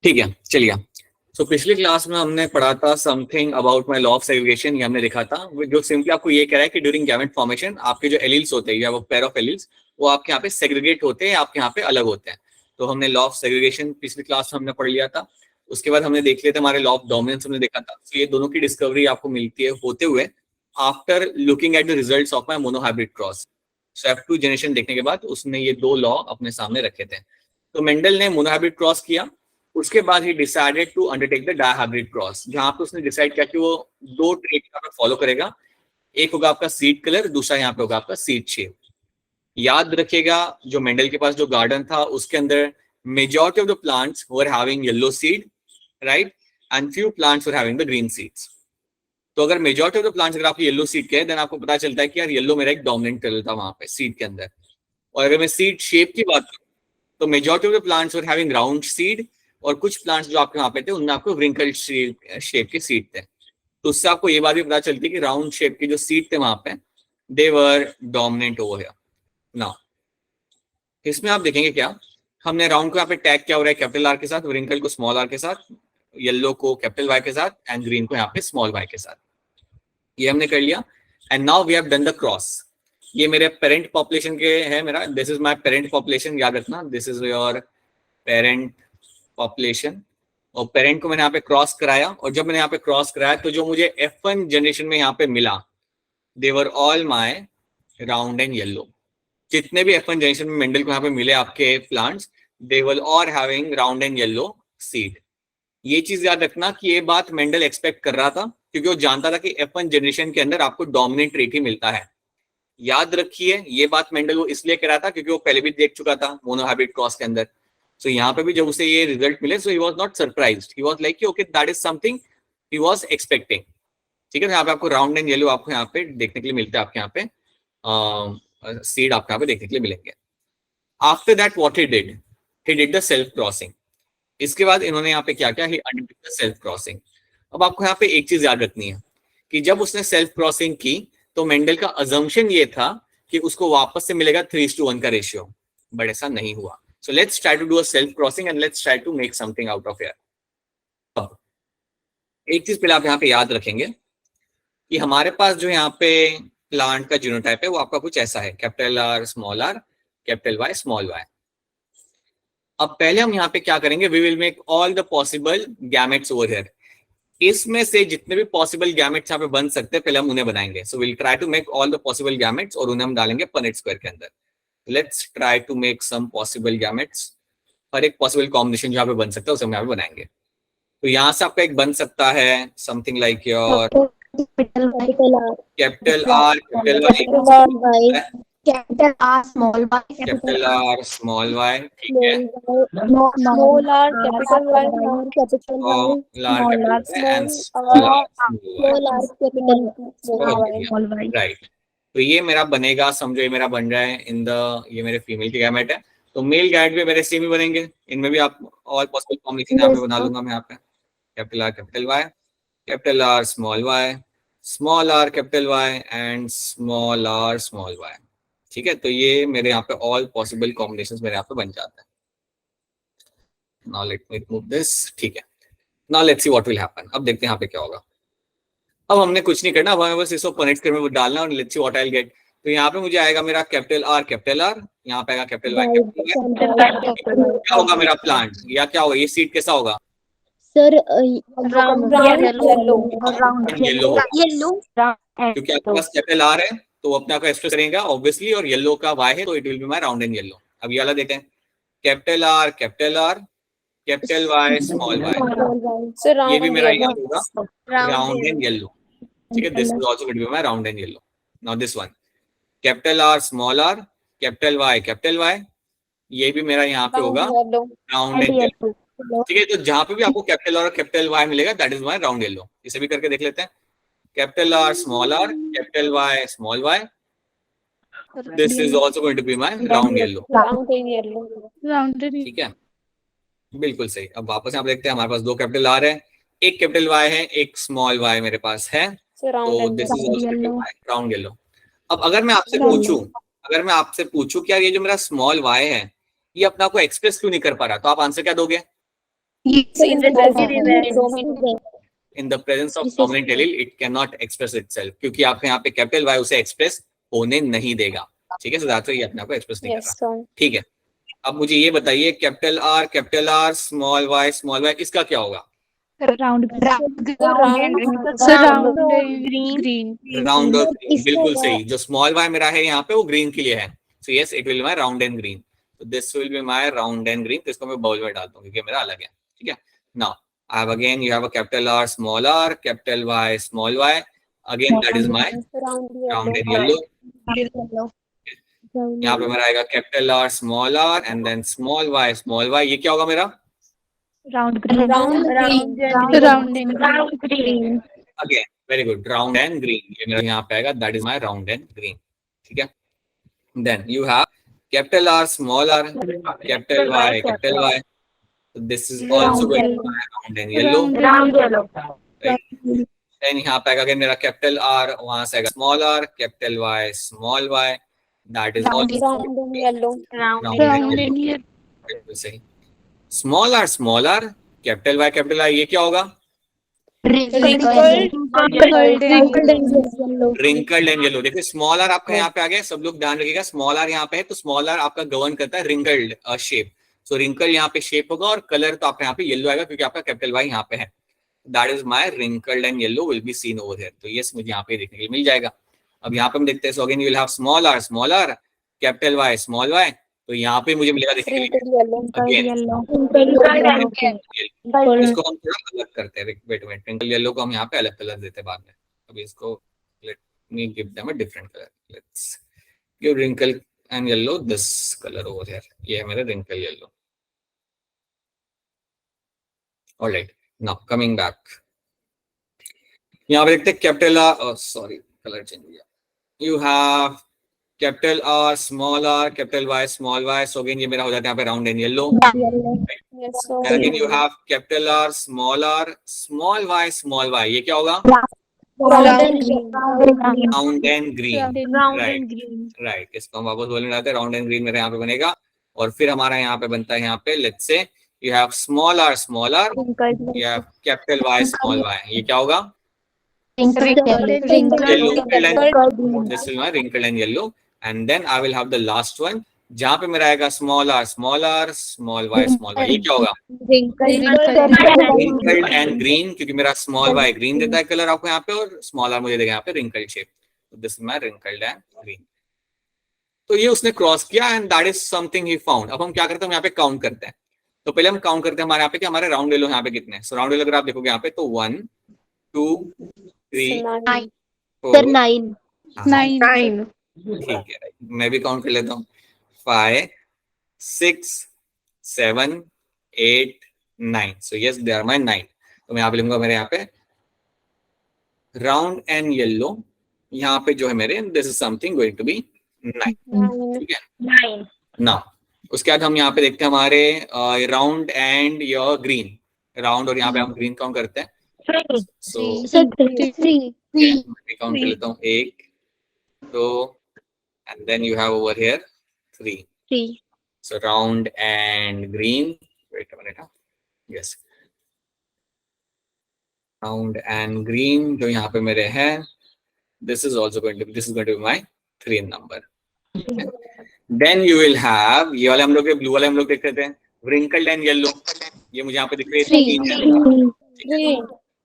ठीक है, चलिए। सो पिछली क्लास में हमने पढ़ा था something about my law of segregation, ये हमने लिखा था, जो सिंपली आपको ये कह रहा है कि ड्यूरिंग गैमेट फॉर्मेशन आपके जो एलील्स होते हैं या वो पेयर ऑफ एलील्स वो आपके यहाँ पे सेग्रीगेट होते हैं, आपके यहाँ पे अलग होते हैं। तो हमने लॉ ऑफ सेग्रीगेशन पिछली क्लास में हमने पढ़ लिया था। उसके बाद हमने देख लिया था हमारे लॉ ऑफ डोमिनेंस हमने देखा था। तो ये दोनों की डिस्कवरी आपको मिलती है होते हुए after looking at the results of my monohybrid cross. So F2 generation देखने के बाद उसने ये दो लॉ अपने सामने रखे थे। तो मेंडल ने मोनोहाइब्रिड क्रॉस किया, उसके बाद ही decided to undertake the dihybrid cross, जहां पे उसने डिसाइड किया कि वो दो ट्रेट का फॉलो करेगा। एक होगा आपका सीड कलर, दूसरा यहाँ पे होगा आपका सीड शेप। याद रखिएगा जो मेंडल के पास जो गार्डन था उसके अंदर majority of the plants were having yellow seed, right, and few plants were having the green seeds. तो अगर मेजॉरिटी ऑफ द प्लांट्स अगर आपको येलो सीड के, देन आपको पता चलता है कि यार येलो मेरा एक डोमिनेंट कलर था वहां पे सीड के अंदर। और अगर मैं सीड शेप की बात करूं तो majority of the plants were having round seed, और कुछ प्लांट्स जो आपके वहां पे थे उनमें आपको व्रिंकल शेप के सीड थे। तो उससे आपको ये बात भी पता चलती है कि राउंड शेप के जो सीड थे वहां पे दे वर डोमिनेंट ओवर हियर। नाउ इसमें आप देखेंगे क्या, हमने राउंड को यहाँ पे टैग किया हो रहा है कैपिटल आर के साथ, व्रिंकल को स्मॉल आर के साथ, येलो को कैपिटल वाई के साथ, एंड ग्रीन को यहाँ पे स्मॉल वाई के साथ। ये हमने कर लिया। And now we have done the cross. ये मेरे पेरेंट पॉपुलेशन के है मेरा, this is my parent population, याद रखना this is your parent population. और पेरेंट को मैंने यहाँ पे क्रॉस कराया, और जब मैंने यहाँ पे क्रॉस कराया तो जो मुझे F1 जनरेशन में यहाँ पे मिला they were all my round and yellow. जितने भी F1 जनरेशन में मेंडल को यहाँ पे मिले आपके plants they were all having round and yellow seed. ये चीज याद रखना कि ये बात मेंडल एक्सपेक्ट कर रहा था, क्योंकि वो जानता था कि F1 जनरेशन के अंदर आपको डोमिनेंट ट्रेट ही मिलता है। याद रखिए ये बात मेंडल वो इसलिए कह रहा था क्योंकि वो पहले भी देख चुका था मोनोहाइब्रिड क्रॉस के अंदर। सो यहाँ पे भी जब उसे ये रिजल्ट मिले so he was not surprised, he was like okay that is something he was expecting. ठीक है, यहाँ पे आपको राउंड एंड येलो आपको यहाँ पे देखने के लिए मिलता है, आपके यहाँ पे सीड आपको यहाँ पे देखने के लिए मिलेंगे। After that what he did the self crossing. इसके बाद इन्होंने यहाँ पे क्या किया, ही अंडरटुक द सेल्फ क्रॉसिंग। अब आपको यहाँ पे एक चीज याद रखनी है कि जब उसने सेल्फ क्रॉसिंग की तो मेंडल का अजम्पशन ये था कि उसको वापस से मिलेगा 3:1 का रेशियो, बट ऐसा नहीं हुआ। So let's try to do a self crossing and let's try to make something out of here. अब एक चीज पहले आप यहाँ पे याद रखेंगे कि हमारे पास जो यहाँ पे प्लांट का जीनोटाइप है वो आपका कुछ ऐसा है, capital R small R capital Y small Y. अब पहले हम यहाँ पे क्या करेंगे, we will make all the possible gametes over here. इसमें से जितने भी पॉसिबल गैमेट्स यहाँ पे बन सकते हैं पहले हम उन्हें बनाएंगे। So will try to make all the possible gametes और उन्हें हम डालेंगे पनेट स्क्वायर के अंदर। Let's try to make some possible gametes. हर एक पॉसिबल कॉम्बिनेशन जहाँ पे बन सकता है उसे हम यहाँ पे बनाएंगे। तो यहाँ से आपका एक बन सकता है something like your capital R capital R small Y, capital R small Y, ठीक है, small R capital Y, small R capital and small Y, right. तो ये मेरा बनेगा, समझो ये मेरा बन रहा है इन द, ये मेरे फीमेल के गैमेट है। तो मेल गैमेट भी मेरे सेम ही बनेंगे, इनमें भी आप ऑल पॉसिबल कॉम्बिनेशन यहाँ पे बना लूंगा मैं यहाँ पे। Capital R capital Y, capital R small R capital Y and small R small Y. ठीक है, तो ये मेरे यहाँ पे ऑल पॉसिबल कॉम्बिनेशंस मेरे यहाँ पे बन जाते हैं। Now let me remove this, ठीक है। Now let's see what will happen. अब देखते हैं यहाँ पे क्या होगा। अब हमने कुछ नहीं करना, अब हमें बस इसको पनेट स्क्वायर में डालना और let's see what I will gate. तो यहाँ पे मुझे आएगा मेरा कैपिटल आर, यहाँ पे आएगा कैपिटल वाई, क्या होगा मेरा प्लांट, या क्या होगा ये सीड कैसा होगा सर येलो, क्योंकि आपके पास कैपिटल आर है तो वो अपने आप को एक्सप्रेस करेगा ऑब्वियसली, और येलो का वाई है तो it will be my round and yellow. अब ये वाला देते हैं, capital R capital Y small Y, ये भी मेरा यहाँ होगा राउंड एंड येलो। ठीक है, this is also going to be my round and yellow. Now this one capital R small R capital Y, ये भी मेरा यहाँ पे होगा राउंड एंड येलो। ठीक है, तो जहां पे भी आपको कैपिटल आर और कैपिटल वाई मिलेगा that is my round yellow. इसे भी करके देख लेते हैं, capital R capital Y small Y, this is also going to be my round yellow. ठीक है, बिल्कुल सही। अब वापस यहाँ पे देखते हैं, हमारे पास दो कैपिटल आर है, एक कैपिटल वाई है, एक स्मॉल वाई मेरे पास है, तो this is also round yellow. अब अगर मैं आपसे पूछूं कि यार ये जो मेरा स्मॉल वाई है ये अपना को एक्सप्रेस क्यों नहीं कर पा रहा, तो आप आंसर क्या दोगे? in the presence in the presence of dominant allele it cannot express itself, क्योंकि आपके यहाँ पे कैपिटल Y उसे एक्सप्रेस होने नहीं देगा। ठीक है, तो ये अपने आप को एक्सप्रेस नहीं कर रहा। ठीक है, अब मुझे ये बताइए कैपिटल R स्मॉल y इसका क्या होगा? राउंड राउंड और ग्रीन, बिल्कुल सही। जो स्मॉल y मेरा है यहाँ पे वो ग्रीन के लिए है, so yes it will my round and green. तो this will be my round and green, तो इसको मैं बाउल में डालता हूँ क्योंकि मेरा अलग है। ठीक है, now I have again you have a capital R small r, capital Y small y, again that is my round and yellow। यहाँ पे मेरा आएगा capital R small r and then small y, ये क्या होगा मेरा? Round green again very good, round and green, ये मेरा यहाँ पे आएगा, that is my round and green. ठीक है, then you have capital R small r, capital Y, so this is also going to be round and yellow, right? Then यहाँ पे आएगा मेरा कैपिटल R, वहां से आएगा small r, capital Y small y, that is also round and yellow बिल्कुल सही। Small r, capital Y, ये क्या होगा? Wrinkled and yellow. देखिए स्मॉल r आपका यहाँ पे आ गया, सब लोग ध्यान रखिएगा, स्मॉल r यहाँ पे है तो स्मॉल r आपका गवर्न करता है रिंकल्ड शेप, सो रिंकल यहाँ पे शेप होगा और कलर तो आपका यहाँ पे येलो आएगा क्योंकि आपका कैपिटल Y यहाँ पे है। That is my wrinkled and yellow will be seen over here, तो यस मुझे यहाँ पे देखने के लिए मिल जाएगा। अब यहाँ पे हम देखते हैं, so again you will have small r, capital Y small y, तो यहाँ पे मुझे मिलेगा देखने के लिए इसको हम थोड़ा अलग करते हैं, वेट रिंकल येलो को हम यहाँ पे अलग कलर देते हैं बाद में। अभी इसको let me give them a different colour, let's give wrinkle and yellow this colour over here, ये है मेरा wrinkle yellow. Alright, now coming back, यहाँ पे देखते हैं capital R, sorry colour change हो गया, you have capital R small r, capital Y small y, so again ये मेरा हो जाता है यहाँ पे round and yellow. And again you have capital R small y small y, ये क्या होगा? Round and green, right. इसको हम वापस बोलने जाते हैं, राउंड एंड ग्रीन मेरे यहाँ पे बनेगा। और फिर हमारा यहाँ पे बनता है, यहाँ पे let's say you have small r, you have capital Y small y, ये क्या होगा? This is my wrinkled and yellow, and then I will have the last one जहाँ पे मेरा आएगा स्मॉल r, small y, ये क्या होगा? wrinkled and green, क्योंकि मेरा स्मॉल y ग्रीन देता है कलर आपको यहाँ पे और स्मॉल r मुझे देगा यहाँ पे wrinkled शेप, तो this is my wrinkled and green। तो ये उसने क्रॉस किया and that is something he found. अब हम क्या करते हैं, हम यहाँ पे काउंट करते हैं। तो पहले हम काउंट करते हैं हमारे यहाँ पे कि हमारे राउंड येलो यहाँ पे कितने हैं। सो राउंड येलो अगर आप देखोगे यहाँ पे तो 1 2 3 4 9, ठीक है, मैं भी काउंट कर लेता हूँ, 5 6 7 8 9, so yes they are my 9। तो मैं यहाँ पे लिखूंगा मेरे यहाँ पे राउंड एंड येलो, यहाँ पे जो है मेरे this is something going to be 9, ठीक है। नाउ उसके बाद हम यहाँ पे देखते हैं हमारे round and your green, round और यहाँ पे हम ग्रीन काउंट करते हैं। सो काउंट कर लेता हूँ 1 2 and then you have over here 3, so round and green, wait a minute, yes, round and green जो यहाँ पे मेरे हैं, this is going to be my 3 number। Then you will have, ये वाले हम लोग ब्लू वाले हम लोग देख रहे थे, wrinkled and yellow, ये मुझे यहाँ पे दिख रही है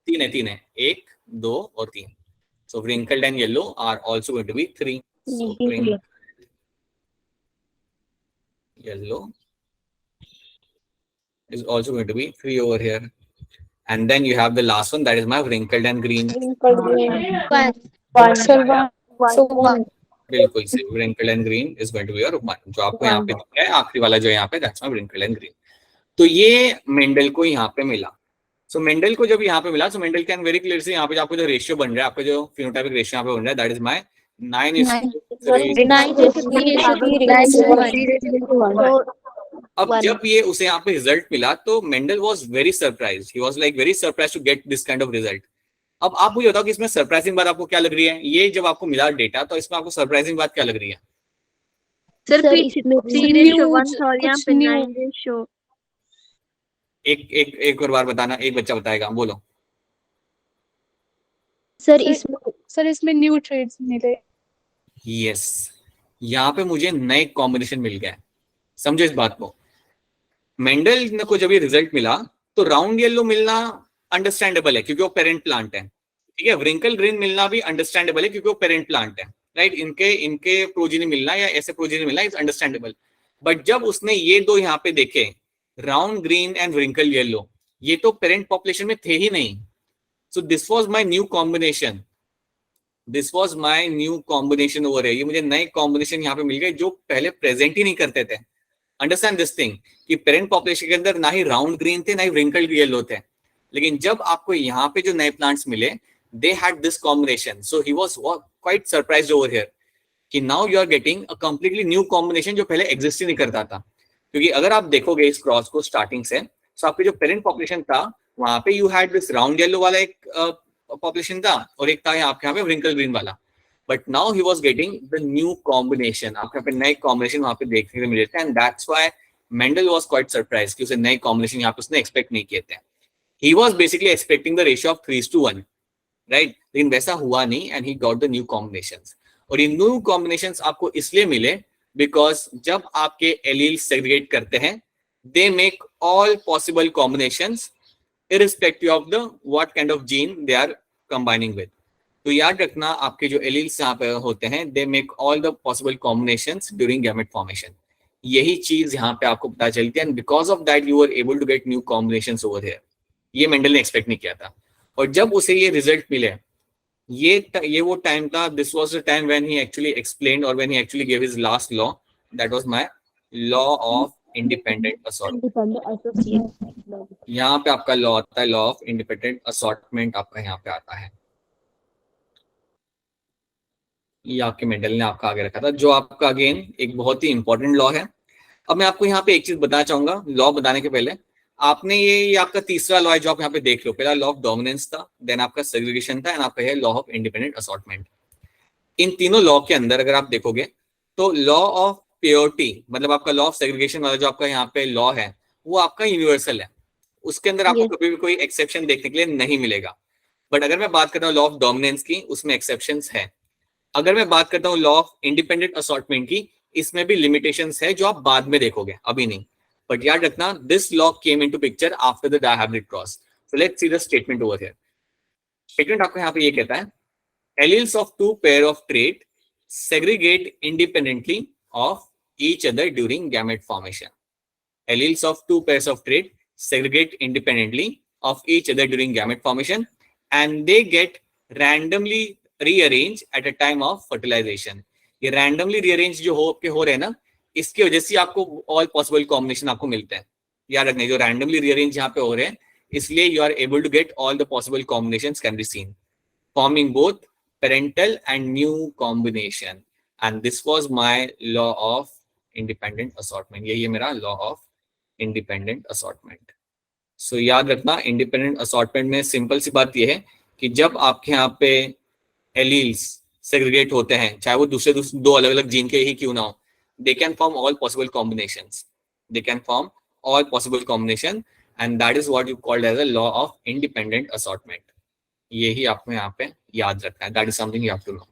3 है, 1 2 और 3, so wrinkled and yellow are also going to be 3, so yellow is also going to be 3 over here, and then you have the last one, that is my wrinkled and green, बिल्कुल सही, wrinkled and green is going to be your 1, जो आपको यहाँ पे दिख रहा है आखिरी वाला जो यहाँ पे, that's my wrinkled and green। तो ये मेंडल को यहाँ पे मिला। सो मेंडल को जब यहाँ पे मिला, सो मेंडल कैन वेरी क्लियर से यहाँ पे आपको जो रेशियो बन रहा है, आपका जो फिनोटाइपिक रेशियो यहाँ पे बन रहा है, दैट इज माय 9:3। अब जब ये उसे यहाँ पे रिजल्ट मिला तो Mendel was very surprised, he was like very surprised to get this kind of result. अब आप मुझे बताओ कि इसमें सरप्राइजिंग बात आपको क्या लग रही है? ये जब आपको मिला डेटा तो इसमें आपको सरप्राइजिंग बात क्या लग रही है? सर 3:1 और यहाँ पे 9:। एक और बार बताना, एक बच्चा बताएगा, बोलो। सर इसमें न्यू ट्रेड्स मिले। यस, यहाँ पे मुझे नए कॉम्बिनेशन मिल गया। समझो इस बात को। मेंडल को जब ये रिजल्ट मिला तो राउंड येलो मिलना अंडरस्टैंडेबल है क्योंकि वो पेरेंट प्लांट है, ठीक है। व्रिंकल ग्रीन मिलना भी अंडरस्टैंडेबल है क्योंकि वो पेरेंट प्लांट है, राइट। इनके इनके प्रोजेनी मिलना या ऐसे प्रोजेनी मिलना इज अंडरस्टैंडेबल। बट जब उसने ये दो यहाँ पे देखे, round green and wrinkle yellow, ये तो पेरेंट पॉपुलेशन में थे ही नहीं। So this was my new combination, this was my new combination over है। ये मुझे नए कॉम्बिनेशन यहाँ पे मिल गए जो पहले प्रेजेंट ही नहीं करते थे। अंडरस्टैंड दिस थिंग कि पेरेंट पॉपुलेशन के अंदर ना ही राउंड ग्रीन थे ना ही व्रिंकल येलो थे, लेकिन जब आपको यहाँ पे जो नए प्लांट्स मिले, they had this combination. So he was quite surprised over here कि now you are getting a completely new combination जो पहले एग्जिस्ट ही नहीं करता था। क्योंकि अगर आप देखोगे इस क्रॉस को स्टार्टिंग से, तो आपके जो पेरेंट पॉपुलेशन था वहां पे you had this round yellow वाला एक पॉपुलेशन था और एक था आपके यहाँ पे व्रिंकल ग्रीन वाला। But now he was getting the new combination, आपके यहाँ पे नए कॉम्बिनेशन वहां पे देखने को मिले थे। And that's why Mendel was quite surprised कि उसे नए कॉम्बिनेशन यहाँ पे उसने एक्सपेक्ट नहीं किए थे। He was basically expecting the ratio of 3:1, right. लेकिन वैसा हुआ नहीं and he got the new combinations. और ये न्यू कॉम्बिनेशंस आपको इसलिए मिले बिकॉज जब आपके एलील सेग्रीगेट करते हैं, they make all possible combinations irrespective of the what kind of gene they are combining with. तो याद रखना आपके जो एलील्स यहाँ पे होते हैं, they make all the possible combinations during gamete formation. यही चीज यहाँ पे आपको पता चलती है and because of that you were able to get new combinations over here. ये मेंडल ने एक्सपेक्ट नहीं किया था। और जब उसे ये रिजल्ट मिले, ये वो टाइम था, this was the time when he actually explained or when he actually gave his last law, that was my law of independent assortment. यहाँ पे आपका लॉ आता है, लॉ ऑफ इंडिपेंडेंट असॉर्टमेंट आपका यहाँ पे आता है। ये आपके मेंडल ने आपका आगे रखा था, जो आपका अगेन एक बहुत ही इंपॉर्टेंट लॉ है। अब मैं आपको यहाँ पे एक चीज बताना चाहूंगा लॉ बताने के पहले। आपने ये आपका तीसरा लॉ है जो आप यहाँ पे देख लो। पहला लॉ ऑफ डोमिनेंस था, देन आपका सेग्रीगेशन था एंड आपका है लॉ ऑफ इंडिपेंडेंट असॉर्टमेंट। इन तीनों लॉ के अंदर अगर आप देखोगे तो लॉ ऑफ प्योरिटी, मतलब आपका लॉ ऑफ सेग्रीगेशन वाला जो आपका यहाँ पे लॉ है, वो आपका यूनिवर्सल है। उसके अंदर आपको कभी भी कोई एक्सेप्शन देखने के लिए नहीं मिलेगा। बट अगर मैं बात करता हूँ लॉ ऑफ डोमिनेंस की, उसमें एक्सेप्शंस है। अगर मैं बात करता हूँ लॉ ऑफ इंडिपेंडेंट असॉर्टमेंट की, इसमें भी लिमिटेशंस है जो आप बाद में देखोगे, अभी नहीं। बट याद रखना this law came into picture after the dihybrid cross. So let's see the statement over here. Statement आपको यहाँ पे ये कहता है, alleles of two pair of trait segregate independently of each other during gamete formation. Alleles of two pairs of trait segregate independently of each other during gamete formation and they get randomly rearranged at a time of fertilization. ये randomly rearranged जो हो रहे हैं ना, इसकी वजह से आपको all possible combination आपको मिलते हैं। याद रखना, जो randomly rearranged यहाँ पे हो रहे हैं, इसलिए you are able to get all the possible combinations can be seen, forming both parental and new combination. And this was my law of independent assortment. यही है मेरा law of independent assortment. So याद रखना, independent assortment में simple सी बात यह है कि जब आपके यहाँ पे एलील्स सेग्रीगेट होते हैं, चाहे वो दूसरे दो अलग अलग जीन के ही क्यों ना हो, they can form all possible combinations. They can form all possible combination and that is what you called as a law of independent assortment. यही आपको यहाँ पे याद रखना है, that is something you have to know.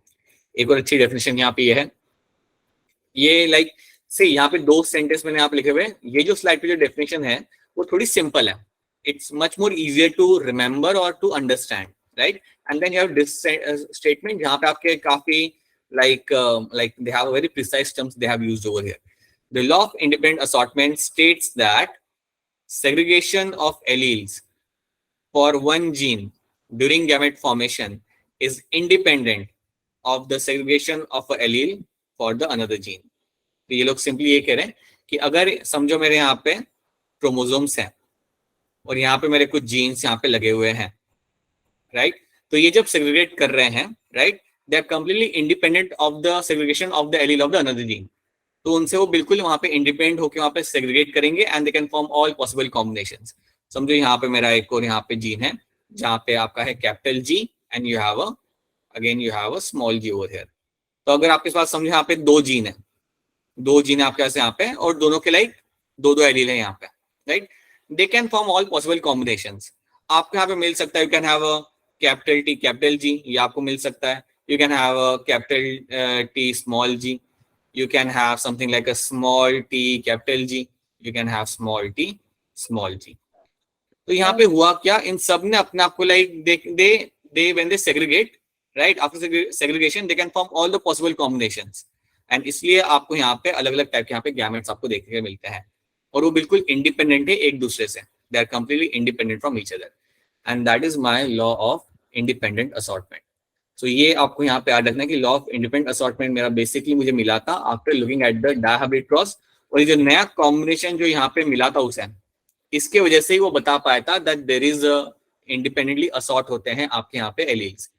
एक और अच्छी डेफिनेशन यहाँ पे ये है, ये लाइक से यहाँ पे दो सेंटेंस मैंने यहाँ पे लिखे हुए। ये जो स्लाइड पे जो डेफिनेशन है वो थोड़ी सिंपल है, it's much more easier to remember और to understand, right. And then you have this statement जहाँ पे आपके काफी like they have a very precise terms they have used over here. The law of independent assortment states that segregation of alleles for one gene during gamete formation is independent of the segregation of an allele for the another gene. तो ये लोग simply ये कह रहे हैं कि अगर समझो मेरे यहाँ पे क्रोमोसोम्स हैं और यहाँ पे मेरे कुछ जीन्स यहाँ पे लगे हुए हैं, राइट। तो ये जब सेग्रीगेट कर रहे हैं, right, they are completely independent of the segregation of the allele of the another gene. तो उनसे वो बिल्कुल वहां पे इंडिपेंडेंट होकर वहां पे सेग्रीगेट करेंगे and they can form all possible combinations. समझो यहाँ पे मेरा एक और यहाँ पे जीन है जहाँ पे आपका है capital G and you have a small G over here. तो अगर आपके पास समझो यहाँ पे दो जीन है आपके पास यहाँ पे और दोनों के लाइक दो एलील है यहाँ पे, right. They can form all possible combinations. आपको यहाँ पे मिल सकता है, you can have a capital T capital G, ये आपको मिल सकता है। You can have a capital T small G, you can have something like a small t capital G, you can have small t small g। तो यहाँ पे हुआ क्या, इन सब ने अपने आप को like they when they segregate, right, after segregation they can form all the possible combinations, and इसलिए आपको यहाँ पे अलग अलग टाइप के यहाँ पे गैमेट्स आपको देखने को मिलते हैं, और वो बिल्कुल इंडिपेंडेंट है एक दूसरे से, they are completely independent from each other, and that is my law of independent assortment। So ये आपको यहाँ पे याद रखना है कि लॉ ऑफ इंडिपेंडेंट असॉर्टमेंट मेरा बेसिकली मुझे मिला था after looking at the dihybrid cross, और ये जो नया कॉम्बिनेशन जो यहाँ पे मिला था उसे, इसके वजह से ही वो बता पाया था that there is independently assort होते हैं आपके यहाँ पे एलील्स,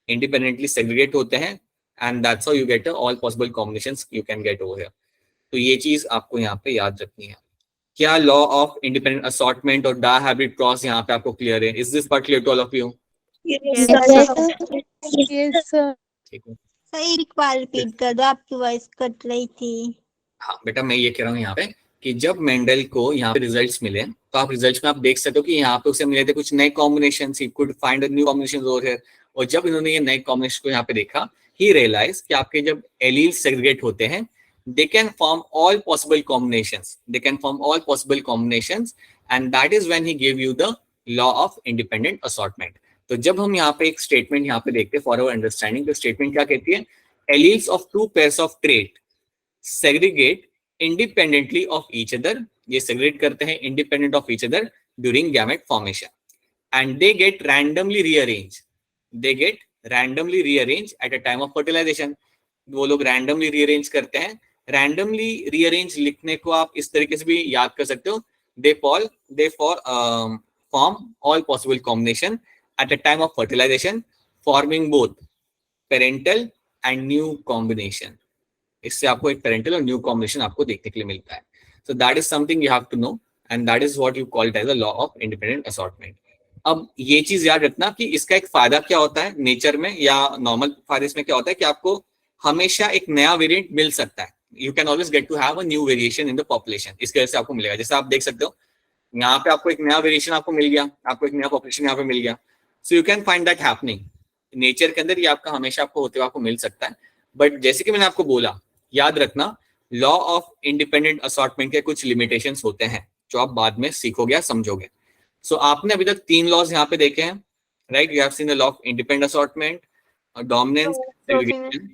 इंडिपेंडेंटली सेग्रीगेट होते हैं, and that's how you get all possible combinations you can get over here. तो ये चीज आपको यहाँ पे याद रखनी है। क्या लॉ ऑफ इंडिपेंडेंट असॉर्टमेंट और डायहाब्रिड क्रॉस यहाँ पे आपको क्लियर है? Is this part clear to all of you? Yes, sir. ठीक है, सर एक बार रिपीट कर दो, आपकी वॉइस कट रही थी। हाँ बेटा, मैं ये कह रहा हूँ यहाँ पे कि जब मेंडल को यहाँ पे रिजल्ट्स मिले, तो आप रिजल्ट्स में आप देख सकते हो कि यहाँ पे उसे मिले थे कुछ नए combination, he could find new combination over here, और जब इन्होंने ये नए कॉम्बिनेशन को यहाँ पे देखा, ही रियलाइज कि आपके जब एलील्स सेग्रीगेट होते हैं, they can form all possible combinations, they can form all possible combinations, and that is when he gave you the law of independent assortment। तो जब हम यहाँ पे एक स्टेटमेंट यहाँ पे देखते हैं फॉर आवर अंडरस्टैंडिंग, तो स्टेटमेंट क्या कहती है? Alleles of two pairs of trait segregate independently of each other, ये सेग्रीगेट करते हैं independent of each other during gamete formation, and they get randomly rearrange, they get randomly rearrange at a time of fertilisation. वो लोग randomly rearrange करते हैं। Randomly rearrange लिखने को आप इस तरीके से भी याद कर सकते हो, they form all possible combination at a time of fertilization, forming both parental and new combination। इससे आपको एक parental और new combination आपको देखने के लिए मिलता है। So that is something you have to know, and that is what you call it as a law of independent assortment। अब ये चीज याद रखना कि इसका एक फायदा क्या होता है नेचर में, या नॉर्मल फायदे इसमें क्या होता है कि आपको हमेशा एक नया वेरिएंट मिल सकता है। You can always get to have a new variation in the population। इसके वजह से आपको मिलेगा, जैसे आप देख सकते हो यहाँ पे आपको एक नया वेरिएशन आपको मिल गया, आपको एक नया पॉपुलेशन यहाँ पे मिल गया। So you can find that happening। Nature के अंदर ये आपका हमेशा आपको होते हुए आपको मिल सकता है, बट जैसे कि मैंने आपको बोला, याद रखना लॉ ऑफ इंडिपेंडेंट असॉर्टमेंट के कुछ लिमिटेशंस होते हैं जो आप बाद में सीखोगे या समझोगे। सो आपने अभी तक 3 लॉज यहाँ पे देखे हैं, right? You have seen the law of independent assortment, dominance, segregation.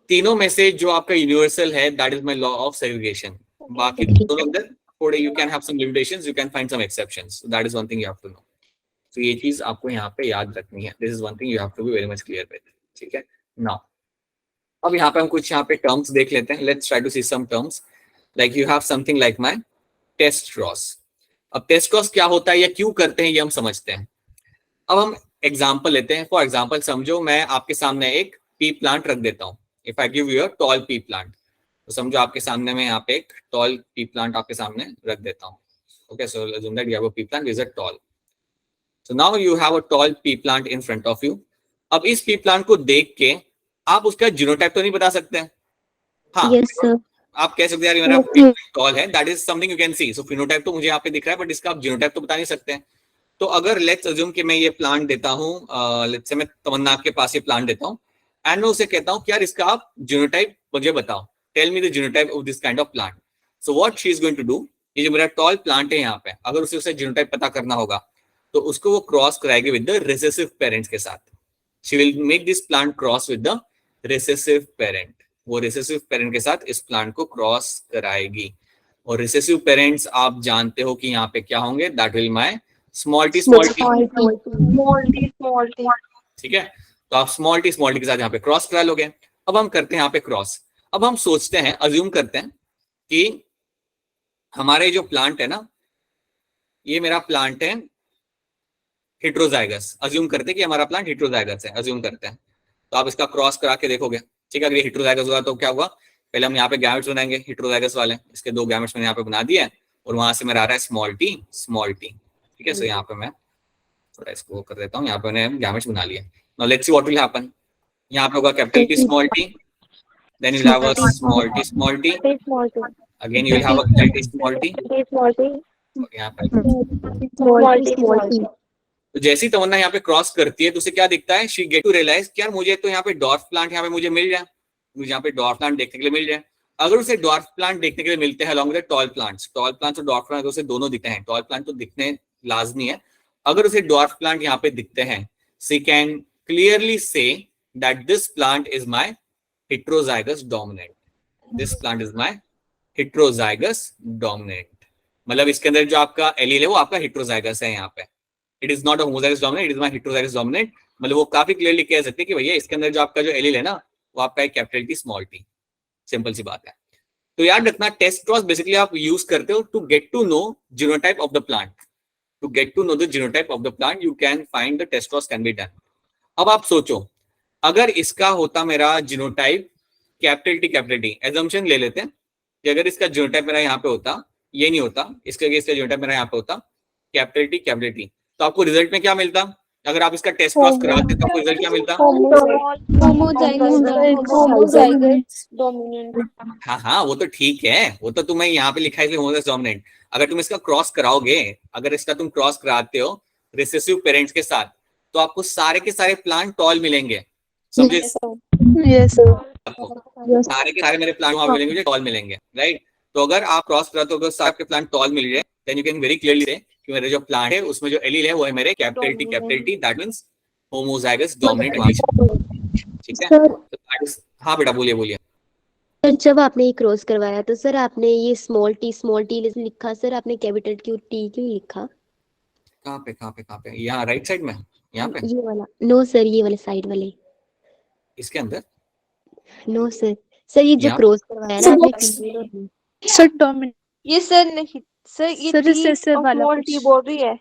तीनों में से जो आपका यूनिवर्सल है that is my law of segregation. बाकी दोनों अंदर थोड़े you can have some limitations, you can find some exceptions, that is one thing you have to know. तो ये चीज आपको यहाँ पे याद रखनी है, this is one thing you have to be very much clear with, ठीक है? नाउ अब यहाँ पे हम कुछ यहाँ पे टर्म्स देख लेते हैं। Let's try to see some terms, like you have something like my test cross. अब टेस्ट क्रॉस क्या होता है या क्यों करते हैं ये हम समझते हैं। अब हम एग्जाम्पल लेते हैं। फॉर एग्जाम्पल समझो मैं आपके सामने एक पी प्लांट रख देता हूँ, if I give you a tall P plant, तो समझो आपके सामने मैं यहाँ पे एक टॉल पी प्लांट आपके सामने रख देता हूँ। Okay, so assume that you have a pea plant is a tall, so now you have a tall pea plant in front of you। अब इस पी प्लांट को देख के आप उसका जीनोटाइप तो नहीं बता सकते हैं। हाँ, Yes, sir. आप कह सकते हैं यार मेरा पी टॉल है, that is something you can see. So phenotype तो मुझे यहाँ पे दिख रहा है, बट इसका आप जीनोटाइप तो बता नहीं सकते हैं। तो अगर लेट्स अज्यूम कि मैं ये प्लांट देता हूँ, लेट्स से मैं तमन्ना के पास ये प्लांट देता हूँ, एंड मैं उसे कहता हूँ कि यार इसका आप जीनोटाइप मुझे बताओ, tell me the genotype of this kind of plant. So what she is going to do, ये जो मेरा टॉल प्लांट है यहाँ पे, अगर उसे जीनोटाइप पता करना होगा तो उसको वो क्रॉस कराएगी विद द रिसेसिव पेरेंट्स के साथ। She will make this plant cross with the recessive parent, वो रिसेसिव पेरेंट के साथ इस प्लांट को क्रॉस कराएगी। और रिसेसिव पेरेंट्स आप जानते हो कि यहाँ पे क्या होंगे, that will my small T small T, ठीक है? तो आप स्मॉल टी के साथ यहाँ पे क्रॉस करा लोगे। अब हम करते हैं यहाँ पे क्रॉस। अब हम सोचते हैं, अज्यूम करते हैं कि हमारे जो प्लांट है ना, ये मेरा प्लांट है हेट्रोजाइगस। अज्यूम करते हैं कि हमारा प्लांट हेट्रोजाइगस है, अज्यूम करते हैं। तो आप इसका क्रॉस करा के देखोगे, ठीक है? अगर ये हेट्रोजाइगस होगा तो क्या हुआ, पहले हम यहाँ पे गैमेट्स बनाएंगे हेट्रोजाइगस वाले, इसके 2 गैमेट्स मैंने यहाँ पे बना दिए, और वहां से मेरा आ रहा है स्मॉल टी, ठीक है? सो यहाँ पे मैं थोड़ा इसको कर देता हूँ, यहाँ पे मैंने गैमेट्स बना लिए। Now let's see what will happen. यहाँ पे होगा capital T small T, then you will have a small T, again you will have a capital T small T, यहाँ पे। Small t. तो जैसी तमन्ना यहाँ पे क्रॉस करती है तो उसे क्या दिखता है, शी गेट टू रियलाइज कि यार मुझे तो यहाँ पे डॉर्फ प्लांट यहाँ पे मुझे मिल जाए, मुझे यहाँ पे डॉर्फ प्लांट देखने के लिए मिल जाए। अगर उसे डॉर्फ प्लांट देखने के लिए मिलते हैं अलॉन्ग विद टॉल प्लांट्स और डॉर्फ प्लांट उसे दोनों दिखते हैं, टॉल प्लांट तो दिखने लाजमी है, अगर उसे डॉर्फ प्लांट यहाँ पे दिखते हैं, she can clearly see that this plant is my heterozygous dominant, this plant is my heterozygous dominant. मतलब इसके अंदर जो आपका एलील है वो आपका हेट्रोजाइगस है यहाँ पे, it is not a homozygous dominant, it is my heterozygous dominant. मतलब वो काफी क्लियरली कह सकते हैं कि भैया इसके अंदर जो आपका जो एलील है ना वो आपका एक capital T small T, simple सी बात है। तो याद रखना टेस्ट क्रॉस बेसिकली आप यूज करते हो to get to know genotype of the plant, to get to know the genotype of the plant you can find the test cross can be done. अब आप सोचो अगर इसका होता मेरा जीनोटाइप कैपिटल टी, एजम्पशन ले लेते हैं कि अगर इसका जीनोटाइप मेरा यहाँ पे होता, ये नहीं होता, इसका जीनोटाइप मेरा यहाँ पे होता कैपिटल टी, तो आपको रिजल्ट में क्या मिलता? अगर आप इसका टेस्ट क्रॉस कराते तो आपको रिजल्ट क्या मिलता? Homozygous dominant. हाँ वो तो ठीक है, वो तो तुम्हें यहाँ पे लिखा है होमोजाइगस डोमिनेंट। अगर तुम इसका क्रॉस कराओगे, अगर इसका तुम क्रॉस कराते हो रिसेसिव पेरेंट्स के साथ तो आपको सारे के सारे प्लांट टॉल मिलेंगे, समझे? Yes, sir. आपको सारे के सारे मेरे प्लांट वहां मिलेंगे जो टॉल मिलेंगे, राइट? तो अगर आप क्रॉस कराते हो, अगर सारे के प्लांट टॉल मिल जाए, then you can very clearly see कि मेरे जो प्लांट है उसमें जो एलील है वो है मेरे capital T, that means homozygous dominant. ठीक है? तो हाँ बेटा बोलिए। सर जब आपने ये क्रॉस करवाया तो सर आपने ये स्मॉल टी लिखा, सर आपने कैपिटल टी क्यों लिखा? कहाँ पे? यहाँ राइट साइड में, यहाँ पे ये वाला? नो सर, ये वाले साइड वाले। इसके अंदर? नो सर, सर ये जो यहाँ? क्रॉस करवाया ना आपने Sir, dominant. ये सर नहीं सर, ये Sir, टी sir, और वाला स्मॉल कुछ। टी बोल रही है।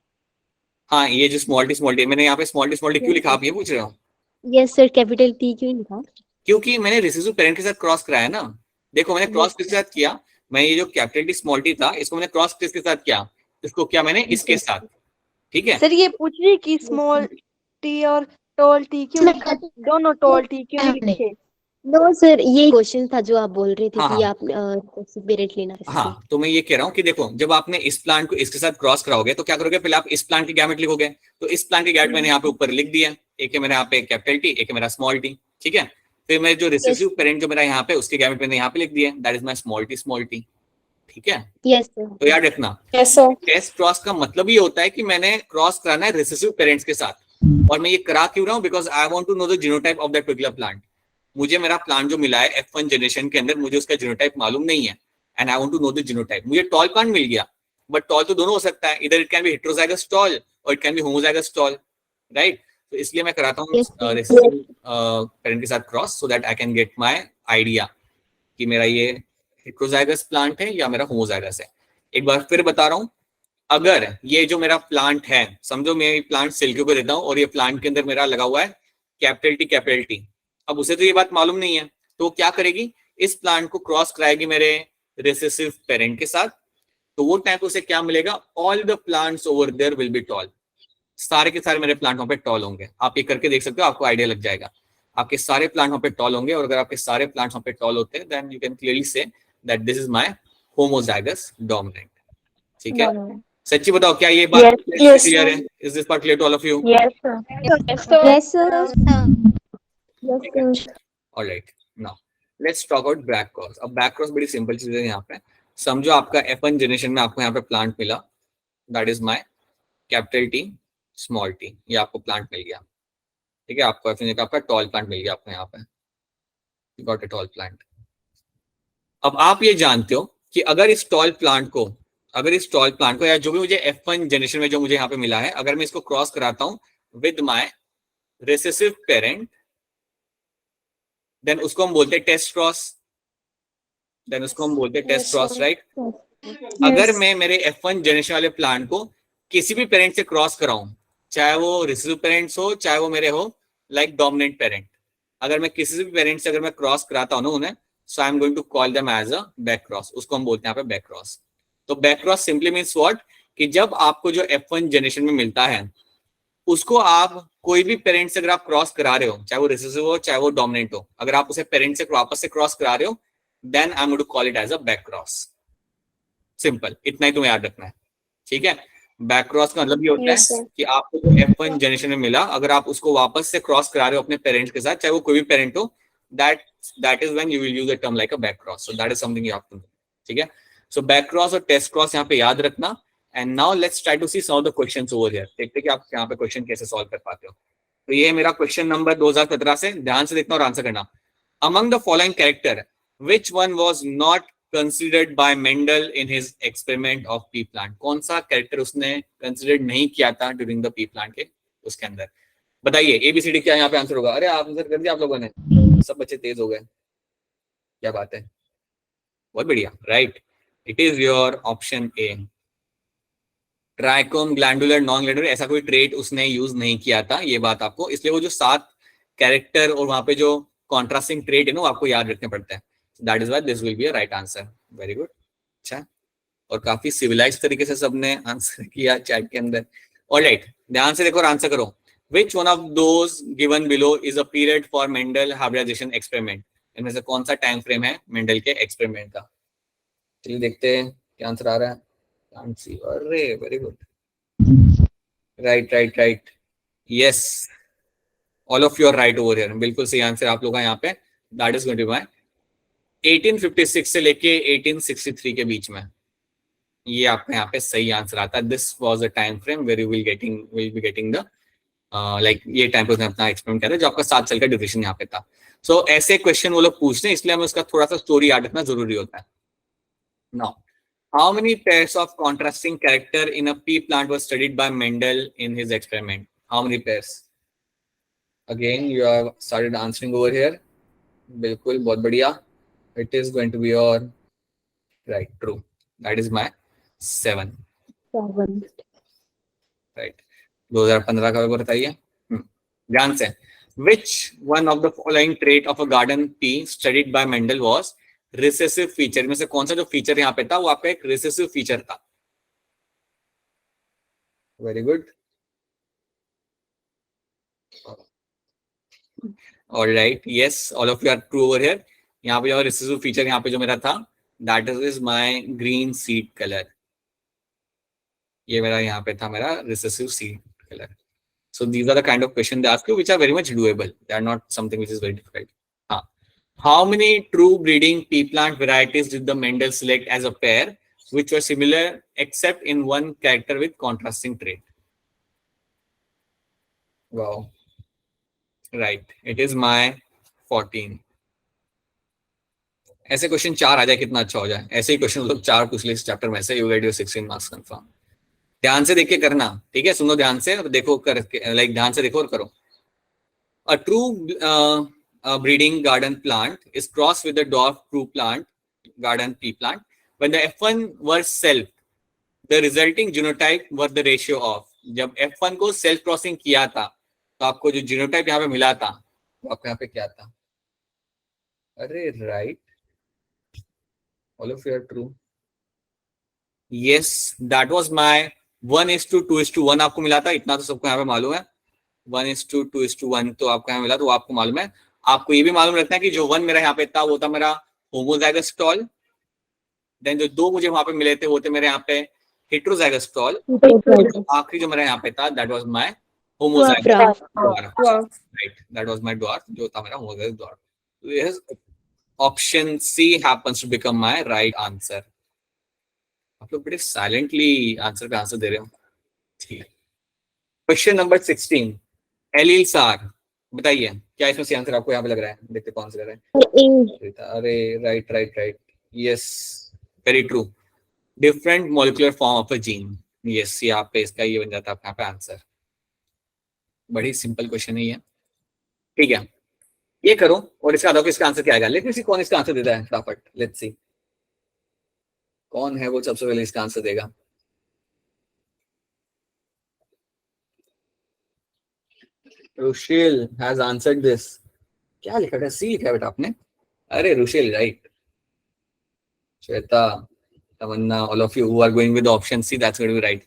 हाँ ये जो स्मॉल टी मैंने यहाँ पे स्मॉल टी क्यों लिखा, आप ये पूछ रहे हो? यस सर, कैपिटल टी क्यों लिखा? क्योंकि मैंने रिसेसिव पेरेंट के साथ क्रॉस कराया ना। देखो मैंने क्रॉस किसके साथ किया, मैं ये जो कैपिटल टी स्मॉल टी था इसको मैंने क्रॉस किसके साथ किया, इसको किया मैंने इसके साथ, ठीक है? सर ये पूछ रही है कि स्मॉल टी और टॉल टी क्यों लिखा, दोनों टॉल टी क्यों लिखे? नो सर, ये क्वेश्चन था जो आप बोल रहे थे हाँ, कि आप पेरेंट लेना है। हाँ तो मैं ये कह रहा हूँ कि देखो जब आपने इस प्लांट को इसके साथ क्रॉस कराओगे तो क्या करोगे, पहले आप इस प्लांट के गैमेट लिखोगे, तो इस प्लांट के गैमेट मैंने यहाँ पे ऊपर लिख दिया, एक है मेरे यहाँ पे कैपिटल टी, एक है मेरा स्मॉल टी, ठीक है? फिर मैं जो रिसेसिव पेरेंट जो मेरा यहाँ पे उसके गैमेट मैंने यहाँ पे लिख दिया, that is my small T, ठीक है? Yes sir. तो याद रखना टेस्ट क्रॉस का मतलब ये होता है कि मैंने क्रॉस कराना है रिसेसिव पेरेंट्स के साथ, और मैं ये करा क्यों रहा हूँ, because I want to know the genotype of that particular plant. मुझे मेरा प्लांट जो मिला है F1 जनरेशन के अंदर, मुझे उसका जीनोटाइप मालूम नहीं है, and I want to know the genotype. मुझे टॉल प्लांट मिल गया, बट टॉल तो दोनों हो सकता है, इधर it can be heterozygous tall और it can be homozygous tall, right? तो इसलिए मैं कराता हूँ रिसेसिव पेरेंट के साथ cross, so that I can get my idea कि मेरा ये हेट्रोजाइगस प्लांट है या मेरा होमोजाइगस है। एक बार फिर बता रहा हूँ, अगर ये जो मेरा प्लांट है, समझो मैं ये प्लांट सिल्कियो को देता हूँ और ये प्लांट के अंदर मेरा लगा हुआ है कैपिटल टी, अब उसे तो ये बात मालूम नहीं है, तो क्या करेगी, इस प्लांट को क्रॉस कराएगी मेरे रिसेसिव पेरेंट के साथ, तो वो टाइम पे उसे क्या मिलेगा, all the plants over there will be tall, सारे के सारे मेरे प्लांट वहां पे टॉल होंगे। आप ये करके देख सकते हो, आपको आइडिया लग जाएगा, आपके सारे प्लांट वहां पे टॉल होंगे, और अगर आपके सारे प्लांट्स वहां पे टॉल होते हैं then you can clearly see that this is my homozygous dominant, ठीक है? सच्ची बताओ क्या ये बात क्लियर है? Is this part clear to all of you? Yes sir. Alright, now let's talk about back cross. अब बैक क्रॉस बड़ी सिंपल चीज है यहाँ पे। समझो आपका F1 जनरेशन में आपको यहाँ पे प्लांट मिला, that is my capital T small T, ये आपको प्लांट मिल गया, ठीक है? आपको F1 का आपका टॉल प्लांट मिल गया आपको यहाँ पे, you got a tall plant. अब आप ये जानते हो कि अगर इस टॉल प्लांट को या जो भी मुझे F1 जनरेशन में जो मुझे यहाँ पे मिला है, अगर मैं इसको क्रॉस कराता हूँ with my recessive parent, then उसको हम बोलते हैं टेस्ट क्रॉस, राइट? अगर मैं मेरे F1 जनरेशन वाले प्लांट को किसी भी पेरेंट से क्रॉस कराऊं, चाहे वो रिसेसिव पेरेंट्स हो चाहे वो मेरे हो लाइक डोमिनेंट पेरेंट, अगर मैं किसी भी पेरेंट से अगर मैं क्रॉस कराता हूं ना उन्हें, so I am going to call them as a back cross, उसको हम बोलते हैं यहाँ पे बैक क्रॉस। तो back cross simply means what, कि जब आपको जो F1 जनरेशन में मिलता है उसको आप कोई भी पेरेंट से अगर आप क्रॉस करा रहे हो, चाहे वो रिसेसिव हो चाहे वो डोमिनेंट हो, अगर आप उसे पेरेंट से वापस से क्रॉस करा रहे हो, then I am going to call it as a back cross. Simple, इतना ही तुम्हें याद रखना है, ठीक है, बैक क्रॉस का मतलब ये होता Yes, है sir. कि आपको जो F1 जनरेशन में मिला, अगर आप उसको वापस से क्रॉस करा रहे हो अपने पेरेंट्स के साथ, चाहे वो कोई भी पेरेंट हो, that is when you will use a term like a back cross. So that is something you have to know. ठीक है, सो बैक क्रॉस और टेस्ट क्रॉस यहाँ पे याद रखना. And now let's try to see some of the questions over here. देखते हैं कि आप यहाँ पे क्वेश्चन कैसे सॉल्व कर पाते हो. तो ये मेरा क्वेश्चन नंबर 2017 से, ध्यान से देखना और आंसर करना. Among the following character, which one was not considered by Mendel in his experiment of pea plant? कौन सा कैरेक्टर उसने कंसिडर नहीं किया था ड्यूरिंग द पी प्लांट के उसके अंदर? बताइए. ABCD क्या यहाँ पे आंसर होगा? अरे आंसर कर दिया आप लोगों ने, सब बच्चे तेज हो गए, क्या बात है, बहुत बढ़िया. Right, it is your option A. Trichome glandular non glandular, ऐसा कोई ट्रेट उसने यूज नहीं किया था, ये बात आपको, इसलिए वो जो 7 कैरेक्टर और वहां पे जो कॉन्ट्रास्टिंग ट्रेट है ना, वो आपको याद रखने पड़ते हैं. That is why this will be a right answer. Very good. अच्छा, और काफी सिविलाइज तरीके से सबने आंसर किया चैट के अंदर. ऑलराइट, ध्यान से देखो और आंसर करो. Which one of those given below is a period for Mendel hybridisation experiment? इनमें से कौन सा टाइम फ्रेम है मेंडल के एक्सपेरिमेंट का? चलिए देखते हैं क्या आंसर आ रहा है. अरे very good. Right right right, yes, all of you are right over here. बिल्कुल सही आंसर आप लोग का यहाँ पे. That is going to be 1856 से लेके 1863 के बीच में, ये आपका यहाँ पे सही आंसर आता है. This was a time frame where you will be getting the like, ये टाइम पे उसने अपना एक्सपेरिमेंट किया था, जो आपका 7 साल का ड्यूरेशन यहाँ पे था. सो ऐसे क्वेश्चन वो लोग पूछते हैं, इसलिए हमें उसका थोड़ा सा स्टोरी याद रखना जरूरी होता है. Now, how many pairs of contrasting character in a pea plant was studied by Mendel in his experiment? How many pairs? Again, you have started answering over here. बिल्कुल, बहुत बढ़िया. It is going to be your right, true. That is my 7. 7. Right. 2015 का बताइए. ध्यान से. Which one of the following trait of a garden pea studied by Mendel was recessive feature? में से कौन सा जो फीचर यहाँ पे था वो आपका एक recessive फीचर था? Very good. All right, yes, all of you are true over here. यहाँ पे जो recessive feature यहाँ पे जो मेरा था, that is my green seed color. ये मेरा यहाँ पे था मेरा recessive seed color. So these are the kind of questions they ask you, which are very much doable. They are not something which is very difficult. How many true breeding pea plant varieties did the Mendel select as a pair, which were similar except in one character with contrasting trait? Wow. Right. It is my 14. ऐसे question 4 आ जाए कितना अच्छा हो जाए. ऐसे ही question लोग 4 पूछ ले इस चैप्टर में से, you get your 16 marks confirm. ध्यान से देख के करना, ठीक है? सुनो ध्यान से और देखो, कर लाइक ध्यान से देखो और करो. A true breeding garden plant is crossed with the dwarf true plant garden pea plant. When the F1 were self, the resulting genotype were the ratio of. जब F1 को सेल्फ क्रॉसिंग किया था तो आपको जो जीनोटाइप यहाँ पे मिला था वो आपको यहाँ पे क्या था? अरे right, all of you are true. Yes, that was my 1:2:1 आपको मिला था. इतना तो सबको यहाँ पे मालूम है. 1:2:1 तो आपको यहाँ मिला, तो आपको मालूम है. आपको ये भी मालूम रखना है कि जो 1 मेरा यहाँ पे था वो था मेरा होमोजाइगस स्टॉल. देन जो 2 मुझे वहां पे मिले थे वो थे मेरे यहाँ पे हेटेरोजाइगस स्टॉल. आखिरी जो मेरा यहाँ पे था that was my homozygous dwarf. Right, that was my dwarf, जो था मेरा होमोजाइगस ड्वार्फ. तो yes, option C happens to become my right answer. आप लोग बड़े साइलेंटली आंसर पे आंसर दे रहे हो. ठीक है. Question number 16, alleles are. बताइए क्या इसमें से आंसर आपको यहाँ पे लग रहा है? देखते कौन सा लग रहा है. अरे right right right, yes, very true. Different molecular form of a gene. Yes, ये आप पे इसका ये बन जाता है यहाँ पे आंसर. बड़ी सिंपल क्वेश्चन है ये. ठीक है, ये करो और इसका देखो इसका आंसर क्या आएगा. लेट मी सी कौन इसका आंसर देता है फटाफट. लेट्स सी कौन है वो सबसे पहले इसका आंसर देगा. Rushil has answered this. क्या लिखा है? सी लिखा है बेटा आपने. अरे Rushil, right. Shweta, Tamanna, all of you who are going with option C, that's going to be right.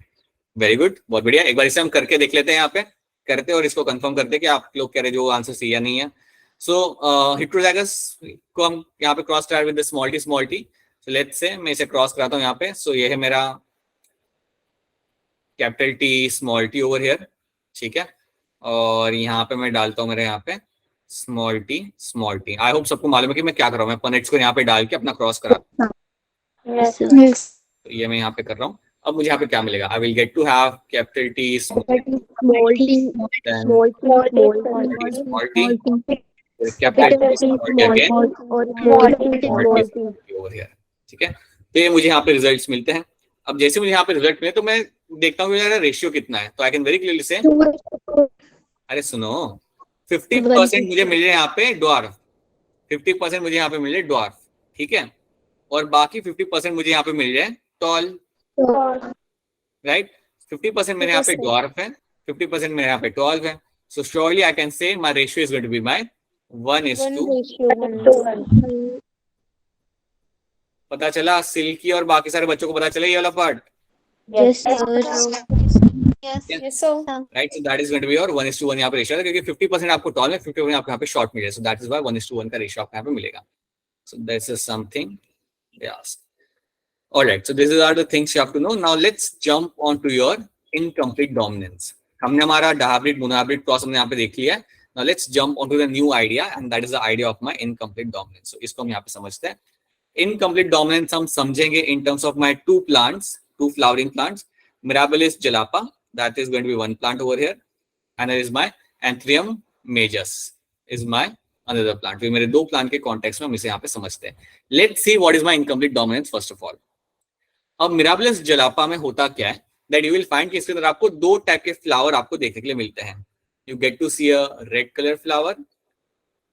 Very good, बहुत बढ़िया. एक बार इसे हम करके देख लेते हैं, यहाँ पे करते और इसको कंफर्म करते कि आप लोग कह रहे जो आंसर सी या नहीं है. सो हेटेरोजाइगस को हम यहाँ पे क्रॉस कराए with small T. So let's say मैं इसे क्रॉस कराता हूँ यहाँ पे. सो ये है मेरा capital T small T over here, ठीक है, और यहाँ पे मैं डालता हूँ मेरे यहाँ पे स्मॉल टी। आई होप सबको मालूम है कि मैं क्या कर रहा हूँ, मैं पनेट्स को यहाँ पे डाल के अपना क्रॉस करा, Yes. तो ये मैं यहाँ पे कर रहा हूँ। अब मुझे यहाँ पे क्या मिलेगा, I will get to have capital T small small T capital T और ओवर हियर, ठीक है। तो ये मुझे यहाँ पे रिजल्ट्स मिलते हैं। अब जैसे मुझे यहाँ पे रिजल्ट मिले तो मैं देखता हूँ मेरा रेशियो कितना है, तो आई कैन वेरी क्लियरली से, अरे सुनो, 50% मुझे मिल रहे हैं यहाँ पे ड्वार्फ, 50% मुझे यहाँ पे मिल रहे ड्वार्फ, ठीक है, और बाकी 50% मुझे यहाँ पे मिल रहे हैं टॉल, राइट। 50% मेरे यहाँ पे ड्वार्फ है, 50% मेरे यहाँ पे टॉल है, so surely I can see my ratio is going to be my 1:1। पता चला सिल्की और बाकी सारे बच्चों को पता चला ये वाला part, yes sir Yes, sir. Right. So that is going to be your 1:1 यहाँ पे रेशियो है, क्योंकि 50% आपको टॉल है, 50% आपको यहाँ पे शॉर्ट मिलेगा, सो दैट इज व्हाई 1:1 का रेशियो आपको यहाँ पे मिलेगा। So this is something, yes, alright. So this are the things you have to know. Now let's jump on to your incomplete dominance. हमने हमारा डायहाब्रिड मोनोहाब्रिड क्रॉस हमने यहाँ पे देख लिया है। Now let's jump on to the new idea and that is the idea of my incomplete dominance. So इसको हम यहाँ पे समझते हैं। इनकम्प्लीट डोमिनेंस हम समझेंगे in terms of my two flowering plants, Mirabilis jalapa, that is going to be one plant over here, and there is my Anthurium majus is my another plant। तो मेरे दो प्लांट के context में हम इसे यहाँ पे समझते हैं। Let's see what is my incomplete dominance first of all. अब मिराबिलिस jalapa में होता क्या है, दैट यू विल फाइंड कि इसके अंदर आपको दो टाइप के फ्लावर आपको देखने के लिए मिलते हैं। You get to see a red colour flower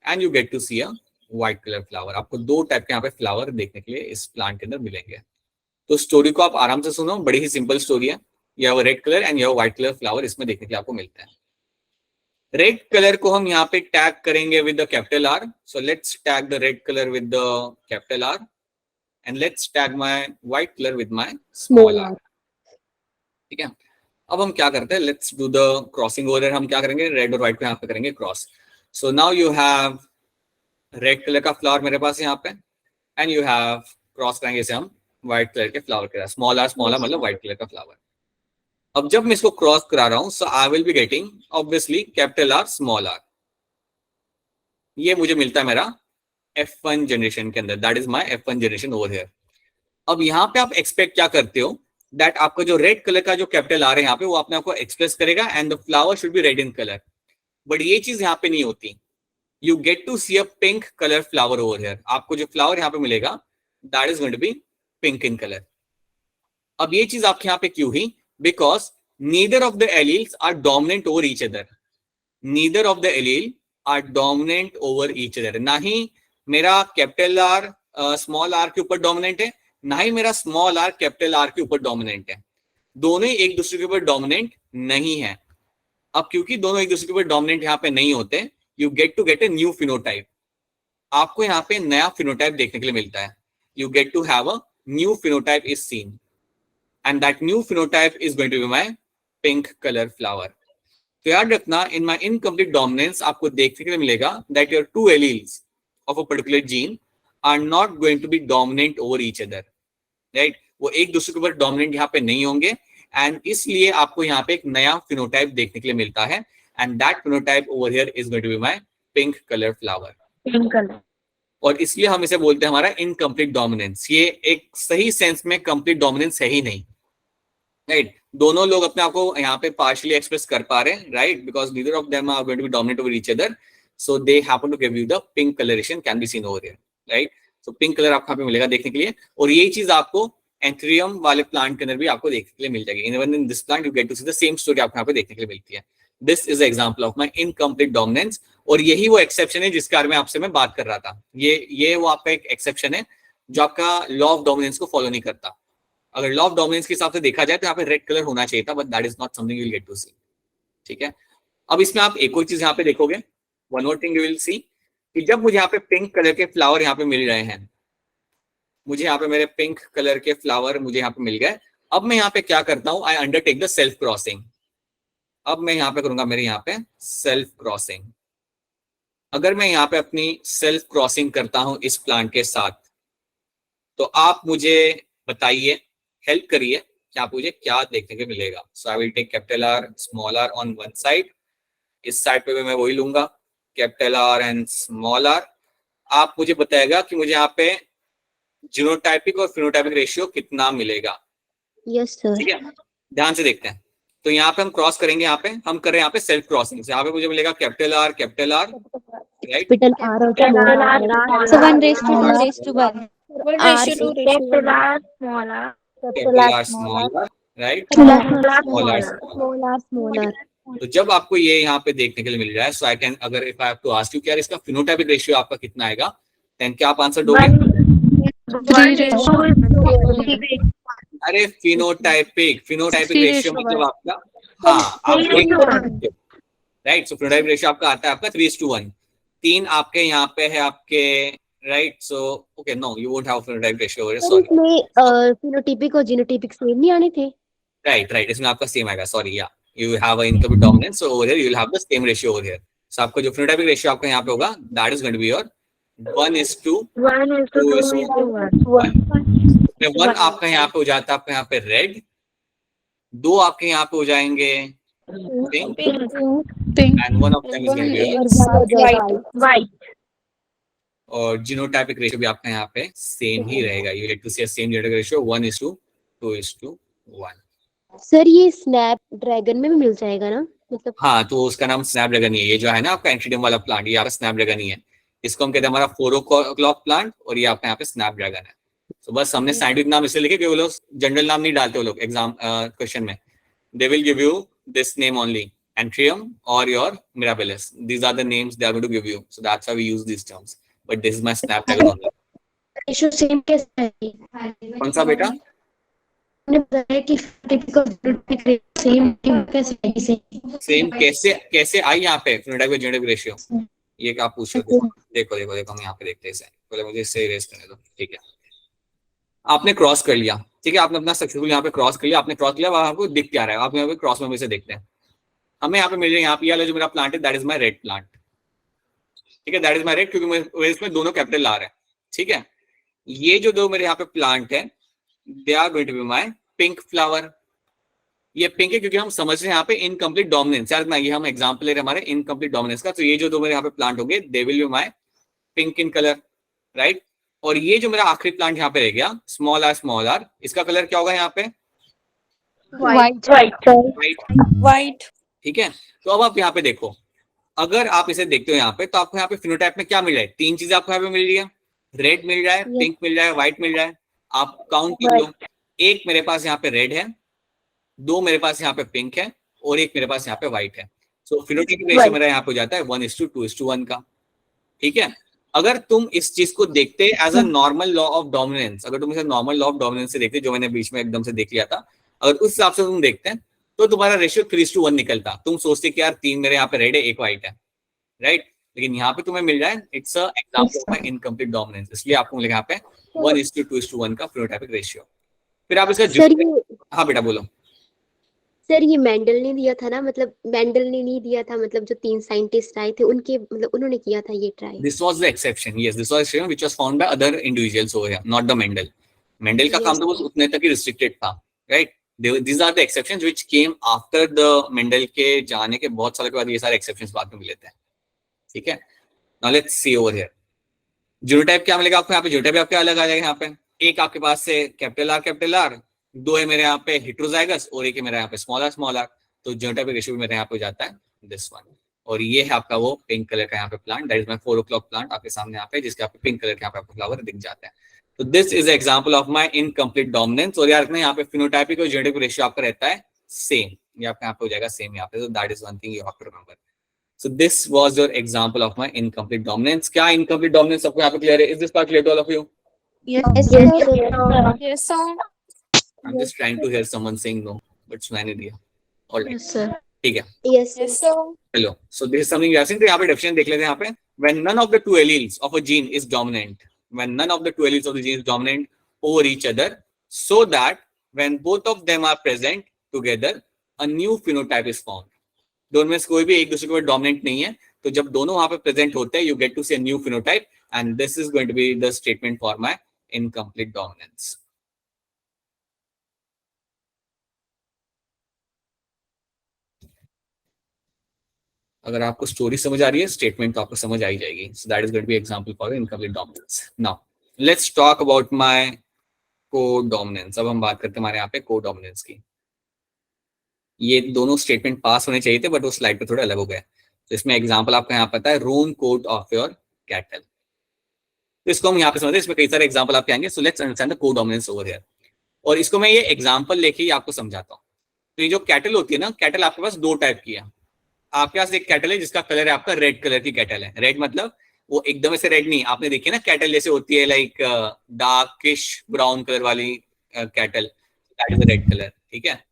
and you get to see a white colour flower. आपको दो टाइप के यहाँ पे फ्लावर देखने के लिए इस प्लांट के अंदर मिलेंगे। तो स्टोरी को आप आराम से सुनो, बड़ी ही सिंपल स्टोरी है। यह वो रेड कलर एंड यह व्हाइट कलर फ्लावर इसमें देखने के लिए आपको मिलता है। रेड कलर को हम यहाँ पे टैग करेंगे with the capital R, so let's tag the red colour with the capital R and let's tag my white colour with my small R, ठीक है। अब हम क्या करते हैं, let's do the crossing over. हम क्या करेंगे, रेड और व्हाइट को यहाँ पे करेंगे cross. So now you have read colour का फ्लावर मेरे पास यहाँ पे एंड यू हैव क्रॉस करेंगे इसे हम व्हाइट कलर के फ्लावर के साथ, स्मॉल आर मतलब व्हाइट कलर का फ्लावर। अब जब मैं इसको क्रॉस करा रहा हूं, so I will be getting obviously capital R small R. ये मुझे मिलता है मेरा F1 जनरेशन के अंदर, that is my F1 generation over here. अब यहाँ पे आप एक्सपेक्ट क्या करते हो, दैट आपका जो रेड कलर का जो कैपिटल आर है यहाँ पे वो अपने आपको एक्सप्रेस करेगा and the flower should be red in colour, but ये चीज यहाँ पे नहीं होती। You get to see a pink colour flower over here. आपको जो फ्लावर यहाँ पे मिलेगा that is going to be pink in colour. अब ये चीज आपके यहाँ पे क्यों हुई, because neither of the alleles are dominant over each other, neither of the allele are dominant over each other। ना ही मेरा कैपिटल आर स्मॉल आर के ऊपर डोमिनेंट है, ना ही मेरा स्मॉल आर कैपिटल आर के ऊपर डोमिनेंट है। दोनों ही एक दूसरे के ऊपर डोमिनेंट नहीं है। अब क्योंकि दोनों एक दूसरे के ऊपर डोमिनेंट यहाँ पे नहीं होते, you get to get a new phenotype. आपको यहाँ पे नया फिनोटाइप देखने के लिए मिलता है। You get to have a new phenotype is seen and that new phenotype is going to be my pink color flower। तो याद रखना, in my incomplete dominance आपको देखने के लिए मिलेगा that your two alleles of a particular gene are not going to be dominant over each other, right? वो एक दूसरे के ऊपर dominant यहाँ पे नहीं होंगे and इसलिए आपको यहाँ पे एक नया phenotype देखने के लिए मिलता है and that phenotype over here is going to be my pink color flower। Pink color। और इसलिए हम इसे बोलते हैं हमारा इनकम्प्लीट डोमिनेंस। ये एक सही सेंस में कंप्लीट डोमिनेंस है ही नहीं, राइट। दोनों लोग अपने आप को यहाँ पे पार्शियली एक्सप्रेस कर पा रहे हैं, right, because neither of them are going to be dominate over each other, so they happen to give you the pink colouration can be seen over here, right. So pink colour आपको यहाँ पे मिलेगा देखने के लिए, और यही चीज आपको एंथुरियम वाले प्लांट के अंदर भी आपको देखने के लिए मिल जाएगी। Even in this plant you get to see the same story आपको यहाँ पे देखने के लिए मिलती है। This is example of my incomplete dominance, और यही वो एक्सेप्शन है जिसके बारे में आपसे मैं बात कर रहा था। ये वो आपका एक एक्सेप्शन है जो आपका लॉ ऑफ डोमिनेंस को फॉलो नहीं करता। अगर लॉ ऑफ डोमिनेंस के हिसाब से देखा जाए तो यहाँ पे रेड कलर होना चाहिए था, but that is not something you will get to see, ठीक है। अब इसमें आप एक और चीज यहाँ पे देखोगे, one more thing you will see, कि जब मुझे यहाँ पे पिंक कलर के फ्लावर यहाँ पे मिल रहे हैं, मुझे यहाँ पे मेरे पिंक कलर के फ्लावर मुझे यहाँ पे मिल गए, अब मैं यहाँ पे क्या करता हूँ, आई अंडरटेक द सेल्फ क्रॉसिंग। अब मैं यहाँ पे करूंगा मेरे यहाँ पे सेल्फ क्रॉसिंग। अगर मैं यहाँ पे अपनी सेल्फ क्रॉसिंग करता हूं इस प्लांट के साथ, तो आप मुझे बताइए, हेल्प करिए क्या पूछे क्या देखने को मिलेगा. So I will take capital R small R on one side. इस साइड पे भी मैं वही लूंगा, capital R and small R. आप मुझे बताएगा कि मुझे यहाँ पे जीनोटाइपिक और फिनोटाइपिक रेशियो कितना मिलेगा. Yes sir. ठीक है, ध्यान से देखते हैं. तो यहाँ पे हम क्रॉस करेंगे, यहाँ पे हम कर रहे हैं यहाँ पे सेल्फ क्रॉसिंग. यहाँ पे मुझे मिलेगा capital R right. Capital R और small R. So 1:2:1. 1:2:2. Capital R small R right. Small R small R. तो जब आपको ये यहाँ पे देखने के लिए मिल रहा है, सो आई कैन, अगर if I have to ask you कि यार इसका फिनोटाइपिक रेशियो आपका कितना आएगा, देन क्या आप आंसर दोगे? 3:2. अरे फिनोटाइपिक रेशियो मतलब आपका, हाँ आप राइट. सो फिनोटाइपिक रेशियो आपका आता है आपका 3:1. 3 आपके यहाँ पे है आपके right. So okay, no you won't have phenotypic ratio, sorry. इसमें फिनोटाइपिक और जीनोटाइपिक सेम नहीं आने थे. राइट, इसमें आपका सेम आएगा. सॉरी, या you have an incomplete dominance, so over here you will have the same ratio over here. So आपका जो phenotypic ratio आपका यहाँ पे होगा, that is going to be your 1:2:1. 1 आपका यहाँ पे हो जाता है आपका यहाँ पे रेड. 2 आपके यहाँ पे हो जाएंगे pink, and 1 of them is going to be White. और जीनोटाइपिक रेशियो भी आपका यहाँ पे सेम ही रहेगा. You get to see a same genotypic ratio 1:2:1. Sir ये स्नैप ड्रैगन में भी मिल जाएगा ना, मतलब? हाँ, तो उसका नाम स्नैपड्रैगन ही है. ये जो है ना आपका एंट्रीडियम वाला प्लांट, ये आपका स्नैपड्रैगन ही है. इसको हम कहते हैं हमारा 4 o'clock प्लांट, और ये आपका यहाँ पे स्नैपड्रैगन है. तो बस हमने साइंटिफिक नाम इसलिए लिखे कि वो लोग जनरल नाम नहीं डालते वो लोग एग्जाम क्वेश्चन में. They will give you this name only, Antirrhinum और your Mirabilis. These are the names they are going to give you. So that's how we use this terms, but this is my snapdragon only. Ratio same कैसे है? कौन सा बेटा? आपने बताया कि typical genotypic same कैसे है? सेम कैसे आई यहाँ पे फिनोटाइपिक जीनोटाइपिक रेशियो, ये क्या आप पूछ रहे हो? देखो हम यहाँ पे देखते हैं इसे. पहले मुझे इसे इरेज करने दो. ठीक है, आपने क्रॉस कर लिया. ठीक है, आपने अपना सक्सेसफुल यहाँ पे क्रॉस कर लिया. आपने क्रॉस किया, आपको दिख क्या रहा है? आप यहाँ पे क्रॉस में से देखते हैं. हमें यहाँ पे मिल रहा है, यहाँ पे वाला जो मेरा प्लांट है that is my red plant. ठीक है, दैट इज माय रेड, क्योंकि इसमें दोनों कैपिटल आ रहे हैं. ठीक है, ये जो दो मेरे यहाँ पे प्लांट है, they are going to be my pink flower. ये पिंक है क्योंकि हम समझ रहे हैं यहाँ पे इनकम्प्लीट डोमिनेंस. यार ना, ये हम एग्जांपल ले रहे हैं हमारे इनकम्प्लीट डोमिनेंस का. तो ये जो दो मेरे यहाँ पे प्लांट होंगे, they will be my pink in colour right. और ये जो मेरा आखिरी प्लांट यहाँ पे रह गया, स्मॉल आर, इसका कलर क्या होगा यहाँ पे? White. ठीक है, तो अब आप यहाँ पे देखो, अगर आप इसे देखते हो यहाँ पे, तो आपको यहाँ पे फिनोटाइप में क्या मिल रहा है? 3 चीजें आपको यहाँ पे मिल रही है. रेड मिल रहा है, पिंक मिल रहा है, व्हाइट मिल रहा है. आप काउंट कर लो. एक मेरे पास यहाँ पे रेड है, 2 मेरे पास यहाँ पे पिंक है, और एक मेरे पास यहाँ पे व्हाइट है. सो फिनोटाइपिक रेशियो मेरा यहाँ पे हो जाता है 1:2:1 का. ठीक है, अगर तुम इस चीज को देखते as a normal law of dominance, अगर तुम इसे नॉर्मल लॉ ऑफ डोमिनेंस से देखते, जो मैंने बीच में एकदम से देख लिया था, अगर उस हिसाब से तुम देखते हैं, तो तुम्हारा रेशियो 3:1 निकलता. तुम सोचते कि यार 3 मेरे यहाँ पे रेड है, 1 व्हाइट है राइट. लेकिन यहाँ पे तुम्हें मिल रहा है it's a example of incomplete dominance, इसलिए आपको मिलेगा यहाँ पे 1:2:1 का फिनोटाइपिक रेशियो. फिर आप इसका हाँ बेटा बोलो. सर ये मेंडल ने दिया था ना, मतलब मेंडल ने नहीं दिया था, मतलब जो 3 साइंटिस्ट आए थे उनके, मतलब उन्होंने किया था ये try. This was the exception. Yes, this was exception which was found by other individuals over here, not the Mendel. Mendel का काम तो बस उतने तक ही restricted था, right? These are the exceptions which came after the Mendel के जाने के बहुत सालों के बाद ये सारे exceptions बाद में मिले थे. ठीक है? Now let's see over here. Genotype क्या मिलेगा आपको यहाँ पे? जीनोटाइप आपके अलग आ जाएगा यहाँ पे. एक आपके पास से कैपिटल आर, 2 है मेरे यहाँ पे हेटेरोजाइगस, और एक है मेरे यहाँ पे स्मॉल आर. तो जीनोटाइपिक रेशियो भी मेरे यहाँ पे हो जाता है दिस वन. और ये है आपका वो पिंक कलर का यहाँ पे plant, that is my 4 o'clock plant आपके सामने यहाँ पे, जिसके आपके पिंक कलर के यहाँ पे आपको फ्लावर दिख जाता है. तो this is example of my incomplete dominance. और यार यहाँ पे फिनोटाइपिक और जीनोटाइपिक रेशियो आपका रहता है सेम. ये आपका यहाँ पे हो जाएगा सेम यहाँ पे. तो that is one thing you have to remember. So this was your example of my incomplete dominance. क्या इनकम्प्लीट डोमिनेंस सबको यहाँ पे क्लियर है? Is this part clear to all of you? Yes, sir. I'm just trying to hear someone saying no, but सुनाई नहीं दिया. All right. Yes sir. ठीक है. Yes sir. Yes, sir. Hello. So this is something we are seeing. तो यहाँ पे definition देख लेते हैं यहाँ पे. When none of the 2 alleles of a gene is dominant, when none of the 2 alleles of the gene is dominant over each other, so that when both of them are present together, a new phenotype is found. दोनों में से कोई भी एक दूसरे के ऊपर dominant नहीं है, तो जब दोनों वहाँ पे present होते हैं, you get to see a new phenotype, and this is going to be the statement for my incomplete dominance. अगर आपको स्टोरी समझ आ रही है, स्टेटमेंट तो आपको समझ आ ही जाएगी. So that is going to be example for incomplete dominance. Now let's talk about my codominance. अब हम बात करते हैं हमारे यहाँ पे कोडोमिनेंस की. ये दोनों स्टेटमेंट पास होने चाहिए थे, बट वो स्लाइड पे थोड़े अलग हो गए. तो इसमें एग्जांपल आपका यहाँ पता है, रोन कोट ऑफ योर कैटल. तो इसको हम यहाँ पे समझते हैं, इसमें कई सारे एग्जांपल आपके आएंगे. So let's understand the codominance over here. और इसको मैं ये एग्जांपल लेके ही आपको समझाता हूँ. तो ये जो कैटल होती है ना, कैटल आपके पास दो टाइप की है. आपके पास एक कैटल है जिसका कलर है आपका रेड कलर की कैटल है. रेड मतलब वो एकदम से रेड नहीं, आपने देखी ना कैटल जैसे होती है लाइक डार्किश ब्राउन कलर वाली cattle, that is red colour. ठीक है.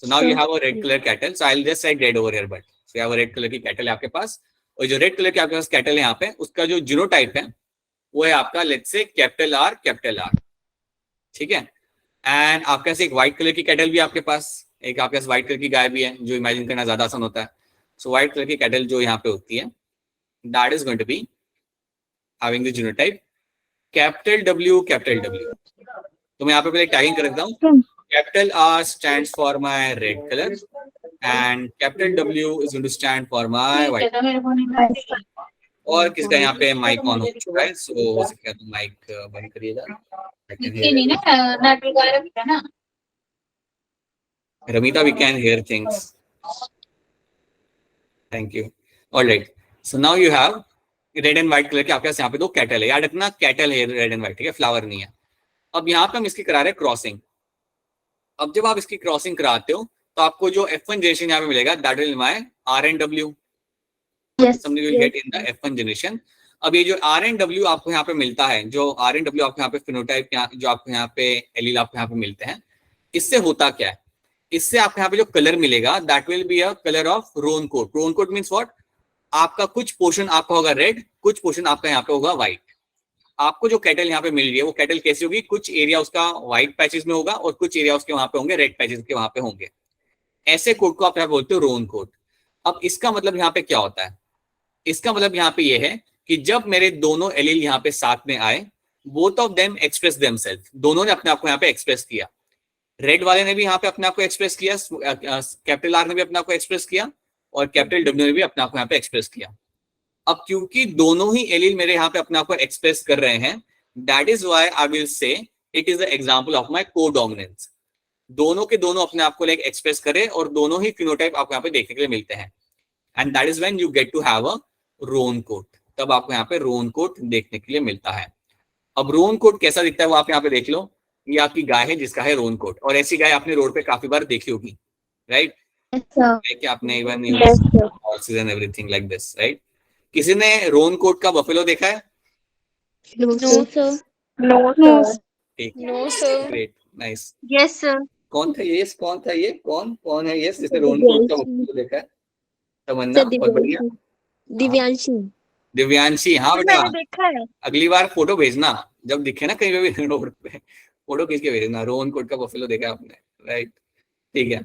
So now you have a red color cattle. So I'll just write red over here, but so you have a red color की cattle है आपके पास. और जो red colour की आपके पास कैटल है यहाँ पे, उसका जो जीनोटाइप है वो है आपका let's say capital R capital are. ठीक है. एंड आपके पास एक व्हाइट कलर की कैटल भी आपके पास, एक आपके पास व्हाइट कलर की गाय भी है, जो इमेजिन करना ज्यादा आसान होता है. सो व्हाइट कलर की कैटल जो यहाँ पे होती है, that is going to be having the genotype capital W capital W. तो मैं यहाँ पे पहले टैगिंग कर देता हूँ. Capital R stands for my red color and capital W is going to stand for my white. और किसका यहाँ पे माइक ऑन हो चुका है, सो हो सकता है तो माइक बंद करिएगा. Ramita, we can hear things. Thank you. All right. So now you have red and white color के आपके पास यहाँ पे दो कैटल है. याद रखना कैटल है रेड एंड व्हाइट. ठीक है, फ्लावर नहीं है. अब यहाँ पे हम इसकी करा रहे हैं क्रॉसिंग. अब जब आप इसकी क्रॉसिंग कराते हो तो आपको जो F1 जनरेशन यहाँ पे मिलेगा, that will my R and W. Something you will get in the F1 generation. अब ये जो R and W आपको यहाँ पे मिलता है, जो R and W आपको यहाँ पे फिनोटाइप जो आपको यहाँ पे एलील आपको यहाँ पे मिलते हैं, इससे होता क्या है, इससे आपको यहाँ पे जो कलर मिलेगा that will be a colour of roan coat. Roan coat means what, आपका कुछ पोर्शन आपका होगा रेड, कुछ पोर्शन आपका यहाँ पे होगा व्हाइट. आपको जो कैटल यहाँ पे मिल रही है वो कैटल कैसी होगी, कुछ एरिया उसका व्हाइट पैचेस में होगा और कुछ एरिया उसके वहां पे होंगे रेड पैचेस के वहां पे होंगे. ऐसे कोट को आप यहाँ बोलते हो रोन कोट. अब इसका मतलब यहाँ पे क्या होता है, इसका मतलब यहाँ पे ये है कि जब मेरे दोनों एलील यहाँ पे साथ में आए, both of them express themselves, दोनों ने अपने आप को यहाँ पे एक्सप्रेस किया. रेड वाले ने भी यहाँ पे अपने आप को एक्सप्रेस किया, कैपिटल आर ने भी अपने आप को एक्सप्रेस किया और कैपिटल डब्ल्यू ने भी अपने आप को यहाँ पे एक्सप्रेस किया. अब क्योंकि दोनों ही एलील मेरे यहाँ पे अपने आप को एक्सप्रेस कर रहे हैं, that is why I will say it is the example of my codominance. दोनों के दोनों अपने आप को लाइक एक्सप्रेस करें और दोनों ही फिनोटाइप आपको यहाँ पे देखने के लिए मिलते हैं. And that is when you get to have a roan coat. तब आपको यहाँ पे रोन कोट देखने के लिए मिलता है. अब रोन कोट कैसा दिखता है वो आप यहाँ पे देख लो. ये आपकी गाय है जिसका है रोन कोट, और ऐसी गाय आपने रोड पे काफी बार देखी होगी, राइट? आपने even and everything like this, right? किसी ने रोन कोट का बफेलो देखा है? No, sir. No, sir. ठीक, No, sir. Great, nice. Yes, sir. कौन था ये? कौन था ये? कौन है ये जिसने रोन कोट का बफेलो देखा है? तमन्ना, बहुत बढ़िया. दिव्यांशी. दिव्यांशी, हाँ बेटा, मैंने देखा है. अगली बार फोटो भेजना जब दिखे ना कहीं पे भी रोड पे, फोटो खींच के भेजना. रोन कोट का बफेलो देखा आपने, राइट? ठीक है,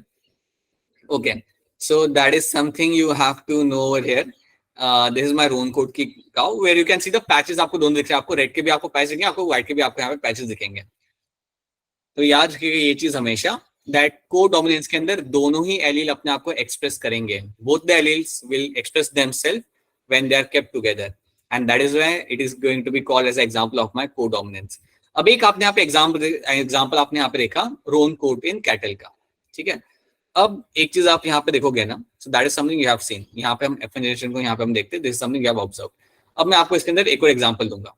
okay. So that is something you have to know over here. This is my roan coat की cow where you can see the patches. आपको दोनों दिख रहे हैं, आपको रेड के भी आपको पैच दिखेंगे, आपको व्हाइट के भी आपको यहाँ पे पैचेस दिखेंगे. तो याद रखिएगा ये चीज हमेशा, दैट कोडोमिनेंस के अंदर दोनों ही एलील अपने आप को एक्सप्रेस करेंगे. Both the alleles will express themselves when they are kept together, and that is why it is going to be called as example of my codominance. अब एक आपने यहाँ पे एग्जांपल आपने यहाँ पे देखा रोन कोट इन कैटल का, ठीक है. अब एक चीज आप यहाँ पे देखोगे ना, सो that is something you have scene. यहाँ पे हम F1 जनरेशन को यहाँ पे हम देखते हैं, this is something you have observe. अब मैं आपको इसके अंदर एक और एग्जांपल दूंगा.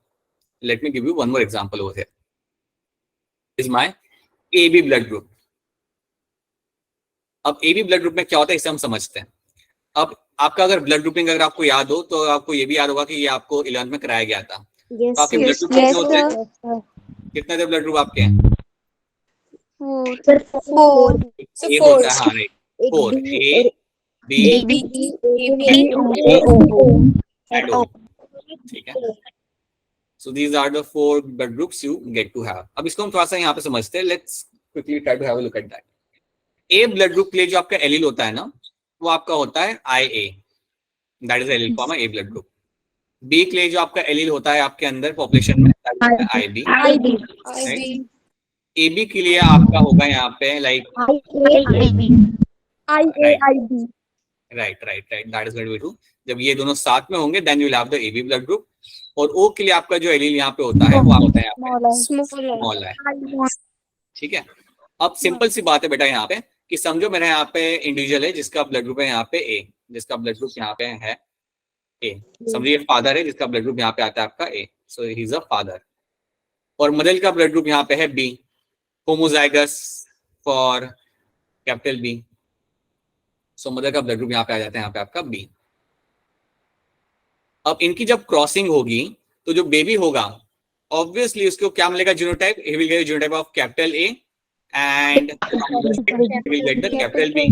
Late me give you one more example over here. Is my AB blood group. अब AB ब्लड ग्रुप में क्या होता है इसे हम समझते हैं. अब आपका अगर ब्लड ग्रुपिंग अगर आपको याद हो तो आपको ये भी याद होगा कि ये आपको 11th में कराया गया था. Yes, आपके ब्लड ग्रुप कितने होते हैं? कितने थे ब्लड ग्रुप आपके हैं? 4. एक होता है, हाँ right, 4. A, B and O. ठीक है. So these are the 4 blood groups you get to have. अब इसको हम थोड़ा सा यहाँ पे समझते हैं. Let's quickly try to have a look at that. A blood group के लिए जो आपका एलील होता है ना, वो आपका होता है IA. That is allele form A blood group. B के लिए जो आपका एलील होता है आपके अंदर पॉपुलेशन में, IB. AB के लिए आपका होगा यहाँ पे like right right right, that is going to be true. जब ये दोनों साथ में होंगे then you will have the AB blood group. और ओ के लिए आपका जो एलील यहाँ पे होता है वो आप होता है यहाँ पे स्मॉल है, ठीक है। अब सिंपल सी बात है बेटा यहाँ पे कि समझो मेरा यहाँ पे इंडिविजुअल है जिसका ब्लड ग्रुप है यहाँ पे ए, जिसका ब्लड ग्रुप यहाँ पे है ए। समझिए फादर है जिसका ब्लड ग्रुप यहाँ पे आता है आपका A, so he is a father. और मदर का ब्लड ग्रुप यहाँ पे है B, homozygous for capital B. So mother का ब्लड ग्रुप यहाँ पे आ जाता है यहाँ पे आपका बी। अब इनकी जब क्रॉसिंग होगी तो जो बेबी होगा ऑब्वियसली उसको क्या मिलेगा genotype, he will get genotype of capital A and will get the capital B.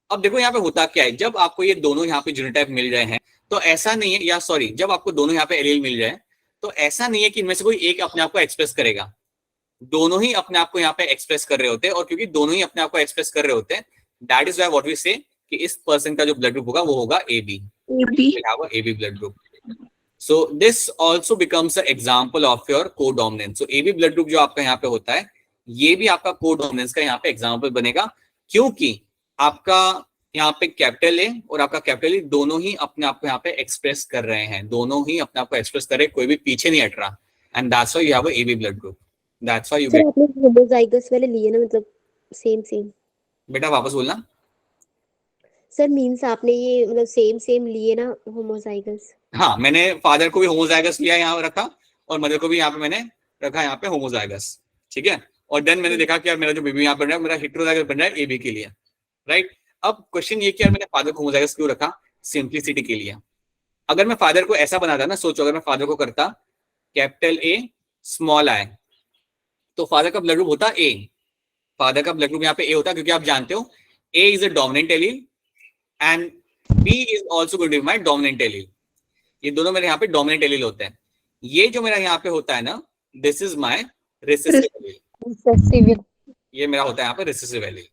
अब देखो यहाँ पे होता क्या है, जब आपको ये दोनों यहाँ पे जीनोटाइप मिल रहे हैं तो ऐसा नहीं है, या सॉरी जब आपको दोनों यहाँ पे एलील मिल रहे हैं तो ऐसा नहीं है कि इनमें से कोई एक अपने आप को एक्सप्रेस करेगा, दोनों ही अपने आप को यहाँ पे एक्सप्रेस कर रहे होते हैं। और क्योंकि दोनों ही अपने आप को एक्सप्रेस कर रहे होते हैं that is why what we say कि इस पर्सन का जो ब्लड ग्रुप होगा वो होगा AB, AB blood group. So this also becomes a example of your codominance. So AB blood group जो आपका यहाँ पे होता है ये भी आपका कोडोमिनेंस का यहाँ पे एग्जांपल बनेगा, क्योंकि आपका यहाँ पे कैपिटल ए और आपका कैपिटल ई दोनों ही अपने आप को यहाँ पे एक्सप्रेस कर रहे हैं, दोनों ही अपने आप को एक्सप्रेस कर रहे हैं, कोई भी पीछे नहीं हट रहा। And that's why you have a AB blood group, that's why you sir get. आपने होमोजाइगस वाले लिए ना, मतलब सेम बेटा वापस बोलना। सर मींस आपने ये मतलब सेम लिए ना होमोजाइगस। हाँ, मैंने फादर को भी होमोजाइगस लिया यहाँ रखा और मदर को भी यहाँ पे मैंने रखा यहाँ पे होमोजाइगस, ठीक है। और देन मैंने देखा कि यार मेरा जो बेबी यहाँ बन रहा है मेरा हेटेरोजाइगस बन रहा है AB के लिए, राइट। अब क्वेश्चन ये कि यार मैंने फादर को होमोजाइगस क्यों रखा, सिंप्लिसिटी के लिए। अगर मैं फादर को ऐसा बनाता ना, सोचो अगर मैं फादर को करता कैपिटल A स्मॉल I तो फादर का ब्लड ग्रुप होता A, फादर का ब्लड ग्रुप यहाँ पे A होता, क्योंकि आप जानते हो A is a dominant allele and B is also going to be my dominant allele. ये दोनों मेरे यहाँ पे डोमिनेंट एलील होते हैं। ये जो मेरा यहाँ पे होता है ना, this is my recessive allele, ये मेरा होता है यहाँ पे रिसेसिव एलील,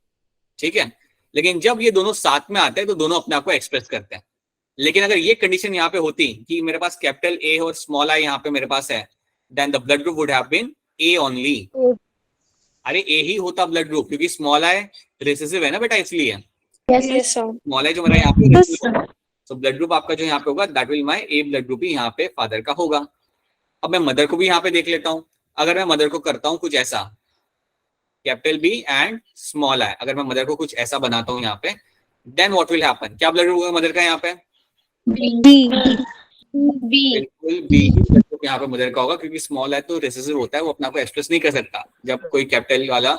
ठीक है। लेकिन जब ये दोनों साथ में आते हैं तो दोनों अपने आप को एक्सप्रेस करते हैं। लेकिन अगर ये कंडीशन यहाँ पे होती कि मेरे पास कैपिटल A और स्मॉल I यहाँ पे मेरे पास है, then the blood group would have been A only. अरे A ही होता ब्लड ग्रुप, क्योंकि स्मॉल I रिसेसिव है ना बेटा, इसलिए स्मॉल I जो मेरा यहाँ पे तो ब्लड ग्रुप आपका जो यहाँ पे होगा that will my A blood group ही यहाँ पे फादर का होगा। अब मैं मदर को भी यहाँ पे देख लेता हूँ। अगर मैं मदर को करता हूँ कुछ ऐसा capital B and small I, अगर मैं मदर को कुछ ऐसा बनाता हूँ यहाँ पे, देन व्हाट विल हैपन, क्या ब्लड ग्रुप होगा मदर का यहाँ पे? बिल्कुल B ब्लड ग्रुप यहाँ पे मदर का होगा, क्योंकि स्मॉल I तो रिसेसिव होता है, वो अपने आप को एक्सप्रेस नहीं कर सकता जब कोई कैपिटल वाला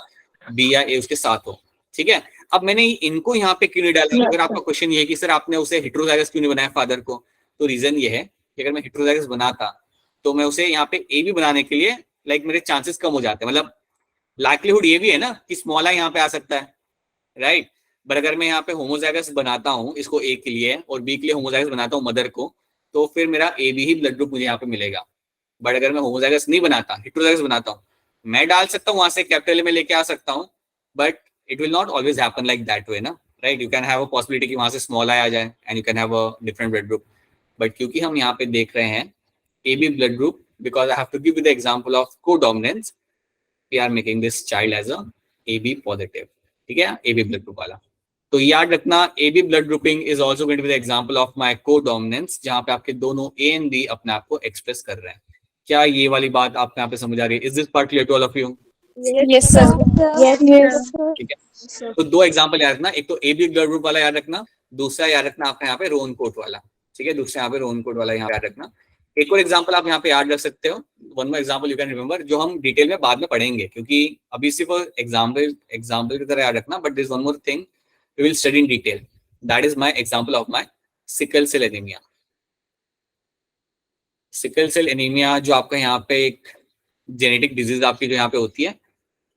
B या A उसके साथ हो, ठीक है। अब मैंने इनको यहाँ पे क्यों नहीं डाला? अगर आपका क्वेश्चन ये है कि सर आपने उसे हेटेरोजाइगस क्यों नहीं बनाया फादर को, तो रीजन ये है कि अगर मैं हेटेरोजाइगस बनाता तो मैं उसे यहाँ पे AB बनाने के लिए लाइक मेरे चांसेस कम हो जाते हैं, मतलब लाइक्लीहुड ये भी है ना कि स्मॉल I यहाँ पे आ सकता है, राइट। बट अगर मैं यहाँ पे होमोजाइगस बनाता हूँ इसको A के लिए और B के लिए होमोजाइगस बनाता हूँ मदर को, तो फिर मेरा AB ही ब्लड ग्रुप मुझे यहाँ पे मिलेगा। बट अगर मैं होमोजाइगस नहीं बनाता, हेटेरोजाइगस बनाता हूँ, मैं डाल सकता हूँ वहां से कैपिटल में लेके आ सकता हूँ, but it will not always happen like that way ना, right. You can have a possibility कि वहां से स्मॉल I आ जाए and you can have a different blood group. But क्योंकि हम यहाँ पे देख रहे हैं AB blood group, because I have to give you the example of codominance, we are making this child as a AB positive, ठीक है, AB blood group वाला। तो याद रखना AB blood grouping is also going to be the example of my codominance, जहां पे आपके दोनों A एंड B अपने आप को एक्सप्रेस कर रहे हैं। क्या ये वाली बात आपको यहाँ पे समझ आ रही है? Is this part clear to all of you? Yes, sir. ठीक है, तो दो एग्जांपल याद रखना, एक तो AB ब्लड ग्रुप वाला याद रखना, दूसरा याद रखना आपका यहाँ पे रोन कोट वाला, ठीक है, दूसरा यहाँ पे रोन कोट वाला यहाँ याद रखना। एक और एग्जांपल आप यहाँ पे याद रख सकते हो, one more example you can remember, जो हम डिटेल में बाद में पढ़ेंगे, क्योंकि अभी सिर्फ एग्जांपल की तरह याद रखना, but this one more thing we will study in detail, that is my example of my sickle cell anaemia. Sickle cell anaemia जो आपका यहाँ पे एक जेनेटिक डिजीज आपकी जो यहाँ पे होती है,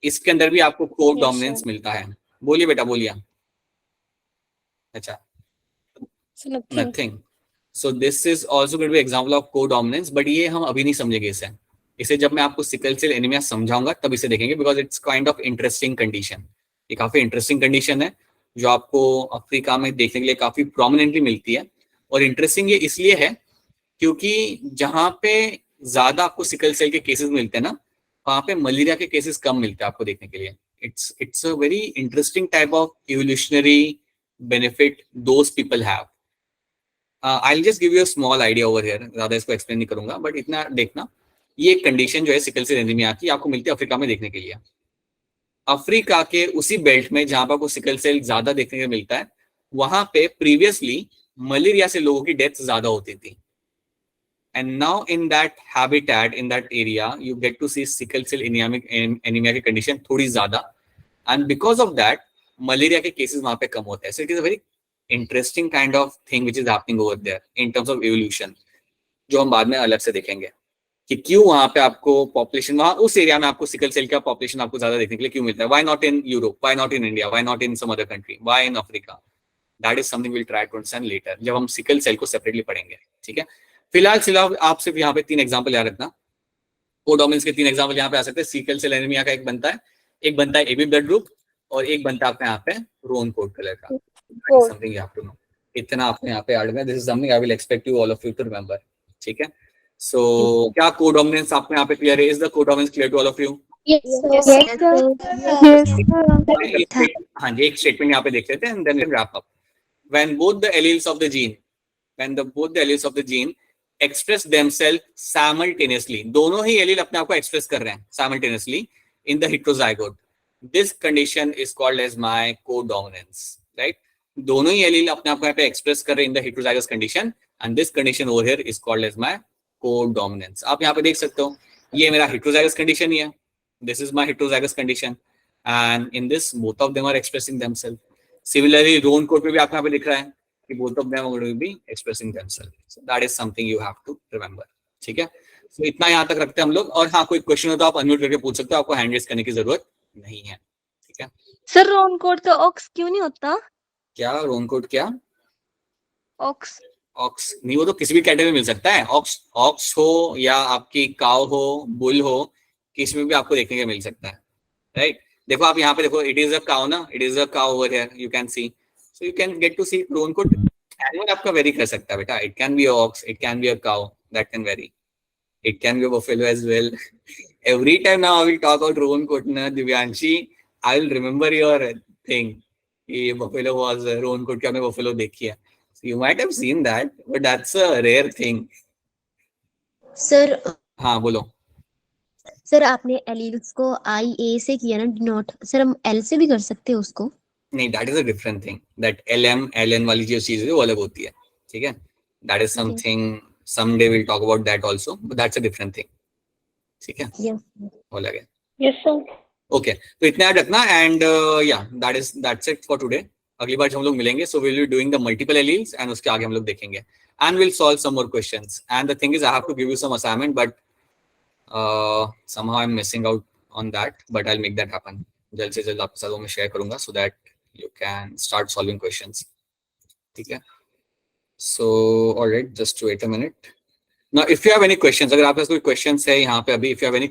इसके अंदर भी आपको कोडोमिनेंस मिलता है। बोलिए बेटा बोलिए। अच्छा, nothing. So this is also going to be example of codominance, but ये हम अभी नहीं समझेंगे इसे जब मैं आपको सिकल सेल एनीमिया समझाऊंगा तब इसे देखेंगे, because it's kind of interesting condition. ये काफी इंटरेस्टिंग कंडीशन है जो आपको अफ्रीका में देखने के लिए काफी प्रोमिनेंटली मिलती है। और इंटरेस्टिंग ये इसलिए है क्योंकि जहां पे ज्यादा आपको सिकल सेल के केसेस मिलते हैं ना, वहां पे मलेरिया के केसेस कम मिलते हैं आपको देखने के लिए। It's a very interesting type of evolutionary benefit those people have. I'll just give you a small idea over here, ज़्यादा इसको एक्सप्लेन नहीं करूंगा, बट इतना देखना, ये कंडीशन जो है सिकल सेल एनीमिया की आपको मिलती है अफ्रीका में देखने के लिए। अफ्रीका के उसी बेल्ट में जहां पर आपको सिकल सेल ज्यादा देखने को मिलता है, वहां पे प्रीवियसली मलेरिया से लोगों की डेथ ज्यादा होती थी, and now in that habitat, in that area, you get to see sickle cell anaemia की कंडीशन थोड़ी ज्यादा, and because of that malaria के केसेस वहां पे कम होते हैं। So it is a very interesting kind of thing which is happening over there in terms of evolution, जो हम बाद में अलग से देखेंगे कि क्यों वहां पे आपको पॉपुलेशन, वहां उस एरिया में आपको सिकल सेल का पॉपुलेशन आपको ज्यादा देखने के लिए क्यों मिलता है। Why not in Europe, why not in India, why not in some other country, why in Africa? That is something will try to understand later, जब हम सिकल सेल को सेपरेटली पढ़ेंगे। ठीक है, फिलहाल आप सिर्फ यहाँ पे 3 एग्जाम्पल याद रखना। कोडोमिनेंस के 3 एग्जाम्पल यहाँ पे आ सकते हैं। सिकल सेल एनीमिया का एक बनता है एबी ब्लड ग्रुप, और एक बनता है आपका यहाँ पे रोन कोड कलर का। Something you have to know, इतना आपको यहाँ पे याद रखना। This is something I will expect you all of you to remember. ठीक है, सो क्या कोडोमिनेंस आपको यहाँ पे क्लियर है? Is the codominance clear to all of you? Yes, sir. Yes, sir. Yes, sir. हाँ जी, एक स्टेटमेंट यहाँ पे देख लेते हैं, and then we'll wrap up. When both the alleles of the gene express themselves simultaneously, दोनों ही allele अपने आप को एक्सप्रेस कर रहे हैं simultaneously in the heterozygote, this condition is called as my codominance, right? दोनों ही एलील अपने आप को यहाँ पे एक्सप्रेस कर रहे हैं in the heterozygous condition, and this condition over here is called as my codominance. आप यहाँ पे देख सकते हो, ये मेरा heterozygous condition ही है, this is my heterozygous condition, and in this both of them are expressing themselves. Similarly, Roan code पे भी आपको यहाँ पे दिख रहा है कि both of them are going to be expressing themselves. So that is something you have to remember. ठीक है, so इतना यहाँ तक रखते हैं हम लोग। और हाँ, कोई क्वेश्चन हो तो आप अनम्यूट करके पूछ सकते हो, आपको हैंड रेज करने की जरूरत नहीं है। ठीक है, सर रोन कोड का ऑक्स क्यों नहीं होता? क्या रोन कोड? क्या ऑक्स? ऑक्स नहीं, वो तो किसी भी कैटेगरी में मिल सकता है। ऑक्स हो या आपकी काउ हो, बुल हो, किसी में भी आपको देखने को मिल सकता है, राइट? देखो आप यहाँ पे देखो, इट इज अ काउ ना, it is a cow over here, you can see, so you can get to see roan coat. Animal आपका वेरी कर सकता है बेटा, it can be ox, it can be a cow, that can vary, it can be a buffalo as well. Every time now I will talk about roan coat na Divyanshi, I will remember your thing. ये buffalo was roan coat, क्या मैं buffalo देखी है? So you might have seen that, but that's a rare thing. Sir हाँ बोलो। Sir आपने alleles को IA से किया ना डिनोट, सर हम L से भी कर सकते हैं उसको? नहीं, that is a different thing. That LM LN वाली जो चीज है वो अलग होती है। ठीक है, that is something someday we'll talk about that also, but that's a different thing. ठीक है, Yes. वो अलग है। Yes, sir. ओके, तो इतना याद रखना, एंड या दैट्स इट फॉर टुडे। अगली बार जब हम लोग मिलेंगे, so will be doing the multiple alleles, and उसके आगे हम लोग देखेंगे, and will solve some more questions. And the thing is, I have to give you some assignment, but somehow I'm missing out on that, but I'll make that happen. जल्द से जल्द आपके साथ वो मैं शेयर करूंगा, so that you can start solving questions. ठीक है, so all right, just wait a minute. Now if you have any questions, अगर आपके पास कोई questions है यहाँ पे अभी, if you have any